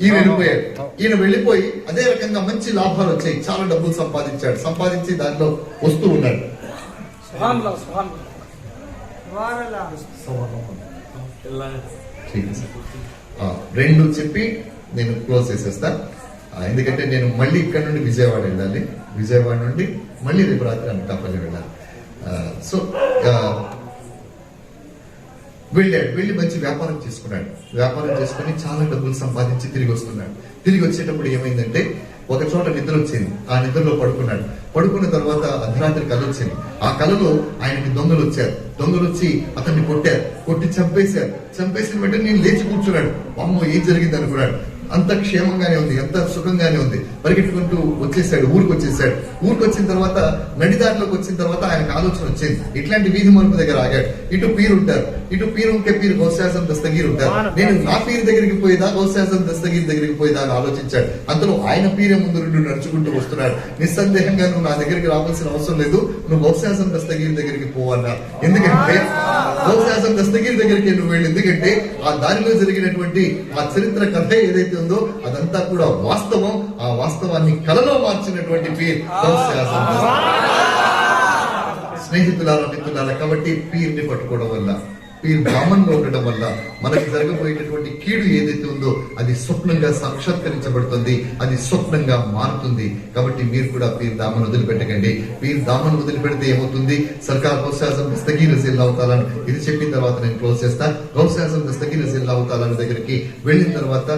[SPEAKER 1] ఈయన వెళ్ళిపోయాడు. ఈయన వెళ్ళిపోయి అదే రకంగా మంచి లాభాలు వచ్చాయి, చాలా డబ్బులు సంపాదించాడు. సంపాదించి దాంట్లో వస్తూ ఉన్నాడు. రెండు చెప్పి నేను క్లోజ్ చేసేస్తా, ఎందుకంటే నేను మళ్ళీ ఇక్కడ నుండి విజయవాడ వెళ్ళాలి, విజయవాడ నుండి మళ్ళీ రేపు రాత్రి అనకాపల్లి వెళ్ళాలి. సో వెళ్ళాడు, వెళ్ళి మంచి వ్యాపారం చేసుకున్నాడు. వ్యాపారం చేసుకుని చాలా డబ్బులు సంపాదించి తిరిగి వస్తున్నాడు. తిరిగి వచ్చేటప్పుడు ఏమైందంటే ఒక చోట నిద్ర వచ్చింది. ఆ నిద్రలో పడుకున్నాడు. పడుకున్న తర్వాత అర్ధరాత్రి కళ వచ్చింది. ఆ కళలో ఆయనకి దొంగలు వచ్చారు. దొంగలు వచ్చి అతన్ని కొట్టారు, కొట్టి చంపేశారు. చంపేసిన వెంటనే నేను లేచి కూర్చున్నాడు. అమ్మో ఏం జరిగింది అనుకున్నాడు. అంత క్షేమంగానే ఉంది, ఎంత సుఖంగానే ఉంది. పరిగెట్టుకుంటూ వచ్చేసాడు, ఊరికి వచ్చేసాడు. ఊరికి వచ్చిన తర్వాత నడిదారిలోకి వచ్చిన తర్వాత ఆయనకు ఆలోచన వచ్చింది. ఇట్లాంటి వీధి మలుపు దగ్గర ఆగాడు. ఇటు పీరు ఉంటారు, ఇటు పీరు ఉంటే పీరు గౌసే ఆజం దస్తగీర్ ఉంటారు. నేను నా పీరు దగ్గరికి పోయేదా గౌసే ఆజం దస్తగీర్ దగ్గరికి పోయేదా అని ఆలోచించాడు. అందులో ఆయన పీరే ముందు రెండు నడుచుకుంటూ వస్తున్నాడు. నిస్సందేహంగా నువ్వు నా దగ్గరికి రావాల్సిన అవసరం లేదు, నువ్వు గౌసే ఆజం దస్తగీర్ దగ్గరికి పోవన్నా. ఎందుకంటే గౌసే ఆజం దస్తగీర్ దగ్గరికి నువ్వు వెళ్ళి, ఎందుకంటే ఆ దారిలో జరిగినటువంటి ఆ చరిత్ర కథ ఏదైతే ఉందో అదంతా కూడా వాస్తవం. ఆ వాస్తవాన్ని కలలో మార్చినటువంటి పీర్ గౌసే ఆజం. స్నేహితులారా, మిత్రులారా, కాబట్టి పీర్ని పట్టుకోవడం వల్ల, పీర్ బ్రాహ్మణంగా ఉండడం వల్ల మనకి జరగబోయేటటువంటి కీడు ఏదైతే ఉందో అది స్వప్నంగా సాక్షాత్కరించబడుతుంది, అది స్వప్నంగా మారుతుంది. కాబట్టి మీరు కూడా పీర్ దామన్ వదిలిపెట్టకండి. పీర్ దామన్ వదిలిపెడితే ఏమవుతుంది, సర్కార్ గౌసే ఆజం దస్తగీర్ రజియల్లాహు తఆలా ఇది చెప్పిన తర్వాత నేను క్లోజ్ చేస్తా. గౌసే ఆజం దస్తగీర్ రజియల్లాహు తఆలా దగ్గరికి వెళ్ళిన తర్వాత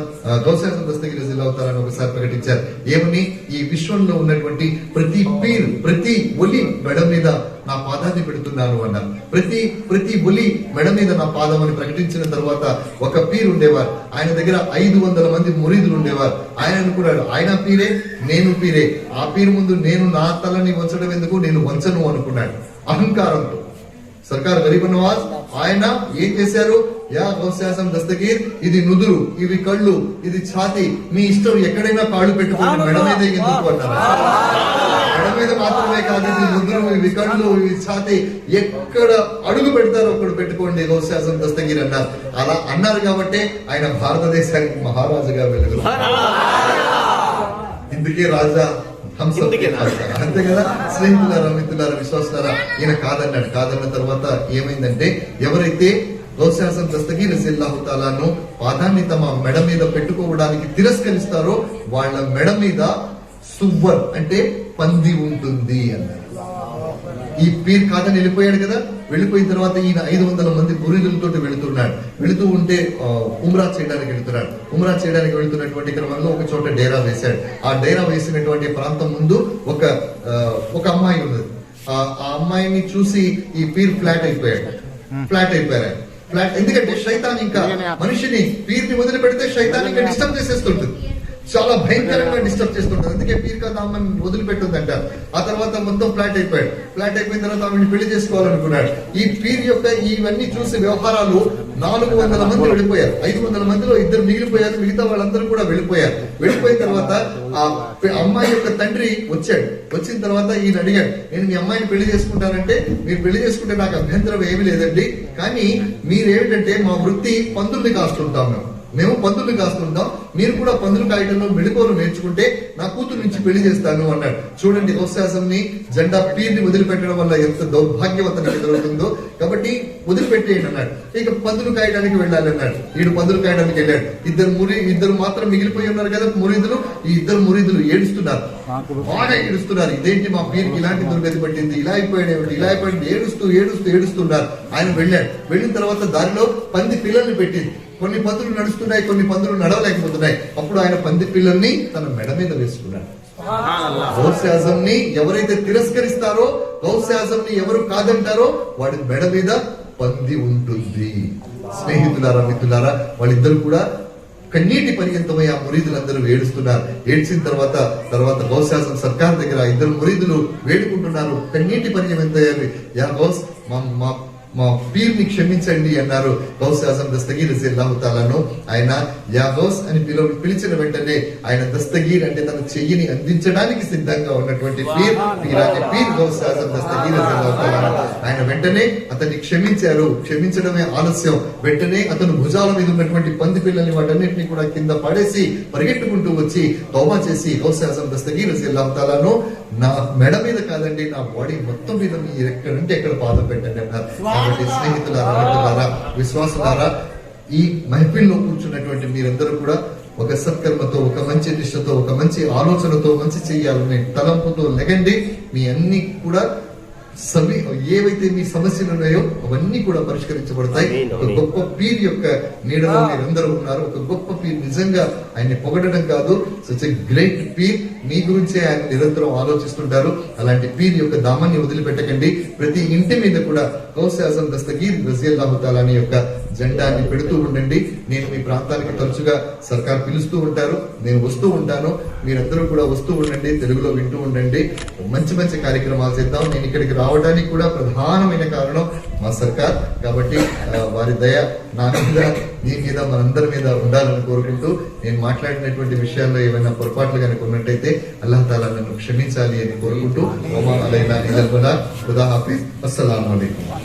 [SPEAKER 1] గౌసే ఆజం దస్తగీర్ రజియల్లాహు తఆలా ఒకసారి ప్రకటించారు. ఏమని, ఈ విశ్వంలో ఉన్నటువంటి ప్రతి పీర్, ప్రతి ఒలి మెడ మీద నా పాదాన్ని పెడుతున్నాను అన్నారు. ప్రతి ఒలి మెడ మీద నా పాదం అని ప్రకటించిన తర్వాత ఒక పీర్ ఉండేవారు. ఆయన దగ్గర 500 మంది మురీదులు ఉండేవారు. ఆయన అనుకున్నాడు, ఆయన పీరే, నేను పీరే, ఆ పీర్ ముందు నేను నా తలని వంచడం ఎందుకు, నేను వంచను అనుకున్నాడు అహంకారంతో. సర్కార్ గరీబ్ నవాజ్ ఆయన ఏం చేశారు, యా గౌసే ఆజం దస్తగీర్, ఇది నుదురు, ఇవి కళ్ళు, ఇది ఛాతి, మీ ఇష్టం ఎక్కడైనా కాళ్ళు పెట్టుకోండి, మెడ మీద ఎందుకు అన్నారు. మెడ మీద మాత్రమే కాదు, ఇది నుదురు, ఇవి కళ్ళు, ఇవి ఛాతి, ఎక్కడ అడుగు పెడతారో అక్కడ పెట్టుకోండి గౌసే ఆజం దస్తగీర్ అన్నారు. అలా అన్నారు కాబట్టి ఆయన భారతదేశానికి మహారాజుగా వెలుగు. ఇందుకే రాజా అంతే కదా. స్నేహితులారా, మిత్రులారా, విశ్వాసులారా, ఈయన కాదన్నాడు. కాదన్న తర్వాత ఏమైందంటే, ఎవరైతే గౌసే ఆజం దస్తగీర్ రజియల్లాహు తఆలాను పాదాన్ని తమ మెడ మీద పెట్టుకోవడానికి తిరస్కరిస్తారో వాళ్ళ మెడ మీద సువ్వర్ అంటే పంది ఉంటుంది అన్నారు. ఈ పీర్ కాదని వెళ్ళిపోయాడు కదా. వెళ్ళిపోయిన తర్వాత ఈయన 500 మంది మురీదులతో వెళుతున్నాడు. వెళుతూ ఉంటే ఉమ్రా చేయడానికి వెళుతున్నాడు. ఉమ్రా చేయడానికి వెళుతున్నటువంటి క్రమంలో ఒక చోట డేరా వేశాడు. ఆ డేరా వేసినటువంటి ప్రాంతం ముందు ఒక అమ్మాయి ఉన్నది. ఆ అమ్మాయిని చూసి ఈ పీర్ ఫ్లాట్ అయిపోయాడు. ఫ్లాట్ అయిపోయారు ఆయన. ఫ్లాట్ ఎందుకంటే శైతాన్ ఇంకా మనిషిని పీర్ని వదిలిపెడితే శైతాన్ ఇంకా డిస్టర్బ్ చేసేస్తుంటుంది, చాలా భయంకరంగా డిస్టర్బ్ చేస్తుంటారు. అందుకే పీర్ కదా ఆమెను వదిలిపెట్టుందంట. ఆ తర్వాత మొత్తం ఫ్లాట్ అయిపోయాడు. ఫ్లాట్ అయిపోయిన తర్వాత ఆమెను పెళ్లి చేసుకోవాలనుకున్నాడు. ఈ పీర్ యొక్క ఇవన్నీ చూసి వ్యవహారాలు 400 మంది వెళ్ళిపోయారు. 500 మందిలో 2 మిగిలిపోయారు. మిగతా వాళ్ళందరూ కూడా వెళ్ళిపోయారు. వెళ్ళిపోయిన తర్వాత ఆ అమ్మాయి యొక్క తండ్రి వచ్చాడు. వచ్చిన తర్వాత ఈయన అడిగాడు, నేను మీ అమ్మాయిని పెళ్లి చేసుకుంటానంటే, మీరు పెళ్లి చేసుకుంటే నాకు అభ్యంతరం ఏమీ లేదండి, కానీ మీరేమిటంటే మా వృత్తి పందుల్ని కాస్తుంటాం, మేము పందులు కాస్తుంటాం, మీరు కూడా పందులు కాయటంలో మెళుకువలు నేర్చుకుంటే నా కూతురు నుంచి పెళ్లి చేస్తాను అన్నాడు. చూడండి, గౌశాసంని జెండా పీర్ని వదిలిపెట్టడం వల్ల ఎంత దౌర్భాగ్యవతనికి ఎదురవుతుందో. కాబట్టి వదిలిపెట్టేయండి అన్నాడు. ఇక పందులు కాయడానికి వెళ్ళాలి అన్నాడు. ఈడు పందులు కాయడానికి వెళ్ళాడు. ఇద్దరు మాత్రం మిగిలిపోయి ఉన్నారు కదా మురీదులు. ఈ 2 మురీదులు ఏడుస్తున్నారు, బాగా ఏడుస్తున్నారు. ఇదేంటి మా పీర్కి ఇలాంటి దుర్గతి పట్టింది, ఇలా అయిపోయాడు, ఇలా అయిపోయింది, ఏడుస్తున్నారు. ఆయన వెళ్ళాడు. వెళ్ళిన తర్వాత దారిలో పంది పిల్లల్ని పెట్టింది. కొన్ని పందులు నడుస్తున్నాయి, కొన్ని పందులు నడవలేకపోతున్నాయి. అప్పుడు ఆయన పంది పిల్లల్ని తన మెడ మీద వేసుకున్నాడు. గౌశాసంని ఎవరైతే తిరస్కరిస్తారో, గౌశాసంని ఎవరు కాదంటారో వాడి మెడ మీద పంది ఉంటుంది. స్నేహితులారా, మిత్రులారా, వాళ్ళిద్దరు కూడా కన్నీటి పర్యంతమై ఆ మురీదులందరూ ఏడుస్తున్నారు. ఏడ్చిన తర్వాత గౌశాసం సర్కార్ దగ్గర 2 మురీదులు వేడుకుంటున్నారు. కన్నీటి పర్యంతమయ్యారు. యా గౌస్, మా పీర్ని క్షమించండి అన్నారు. గౌస్ ఆజం దస్తగీర్ రజియల్లాహు తాలాను ఆయన యా గౌస్ అని పిలిచిన వెంటనే ఆయన దస్తగీర్ అంటే తన చెయ్యిని అందించడానికి సిద్ధంగా ఉన్నటువంటి పీర్ గౌస్ ఆజం దస్తగీర్ రజియల్లాహు తాలాను ఆయన వెంటనే అతన్ని క్షమించారు. క్షమించడమే ఆలస్యం. వెంటనే అతను భుజాల మీద ఉన్నటువంటి పంది పిల్లల్ని వాటన్నిటిని కూడా కింద పడేసి పరిగెట్టుకుంటూ వచ్చి తౌబా చేసి గౌస్ ఆజం దస్తగీర్ రజియల్లాహు తాలాను నా మెడ మీద కాదండి, నా బాడీ మొత్తం మీద మీరు ఎక్కడంటే ఎక్కడ పాదం పెట్టండి అన్నారు. కాబట్టి స్నేహితులారా, విశ్వాసులారా, ఈ మహఫిల్లో కూర్చున్నటువంటి మీరందరూ కూడా ఒక సత్కర్మతో, ఒక మంచి నిష్ఠతో, ఒక మంచి ఆలోచనతో, మంచి చెయ్యాలనే తలంపుతో లెగండి. మీ అన్ని కూడా ఏవైతే మీ సమస్యలు ఉన్నాయో అవన్నీ కూడా పరిష్కరించబడతాయి. ఒక గొప్ప పీర్ యొక్క నీడలో మీరందరూ ఉన్నారు. ఒక గొప్ప పీర్, నిజంగా ఆయన్ని పొగడడం కాదు, సచ్ ఎ గ్రేట్ పీర్. మీ గురించే ఆయన నిరంతరం ఆలోచిస్తుంటారు. అలాంటి పీర్ యొక్క దామాన్ని వదిలిపెట్టకండి. ప్రతి ఇంటి మీద కూడా గౌస్ ఆజం దస్తగీర్ రజియల్లాహు తాలాని యొక్క జెండాన్ని పెడుతూ ఉండండి. నేను మీ ప్రాంతానికి తరచుగా సర్కార్ పిలుస్తూ ఉంటారు, నేను వస్తూ ఉంటాను. మీరందరూ కూడా వస్తూ ఉండండి, తెలుగులో వింటూ ఉండండి. మంచి మంచి కార్యక్రమాలు చేద్దాం. నేను ఇక్కడికి రావడానికి కూడా ప్రధానమైన కారణం మా సర్కార్. కాబట్టి వారి దయ నా మీద, నీ మీద, మనందరి మీద ఉండాలని కోరుకుంటూ, నేను మాట్లాడినటువంటి విషయాల్లో ఏమైనా పొరపాట్లు కనుక ఉన్నట్టయితే అల్లాహ్ తాలా నన్ను క్షమించాలి అని కోరుకుంటూ, ఖుదా హాఫిజ్, అస్సలాము అలైకుం.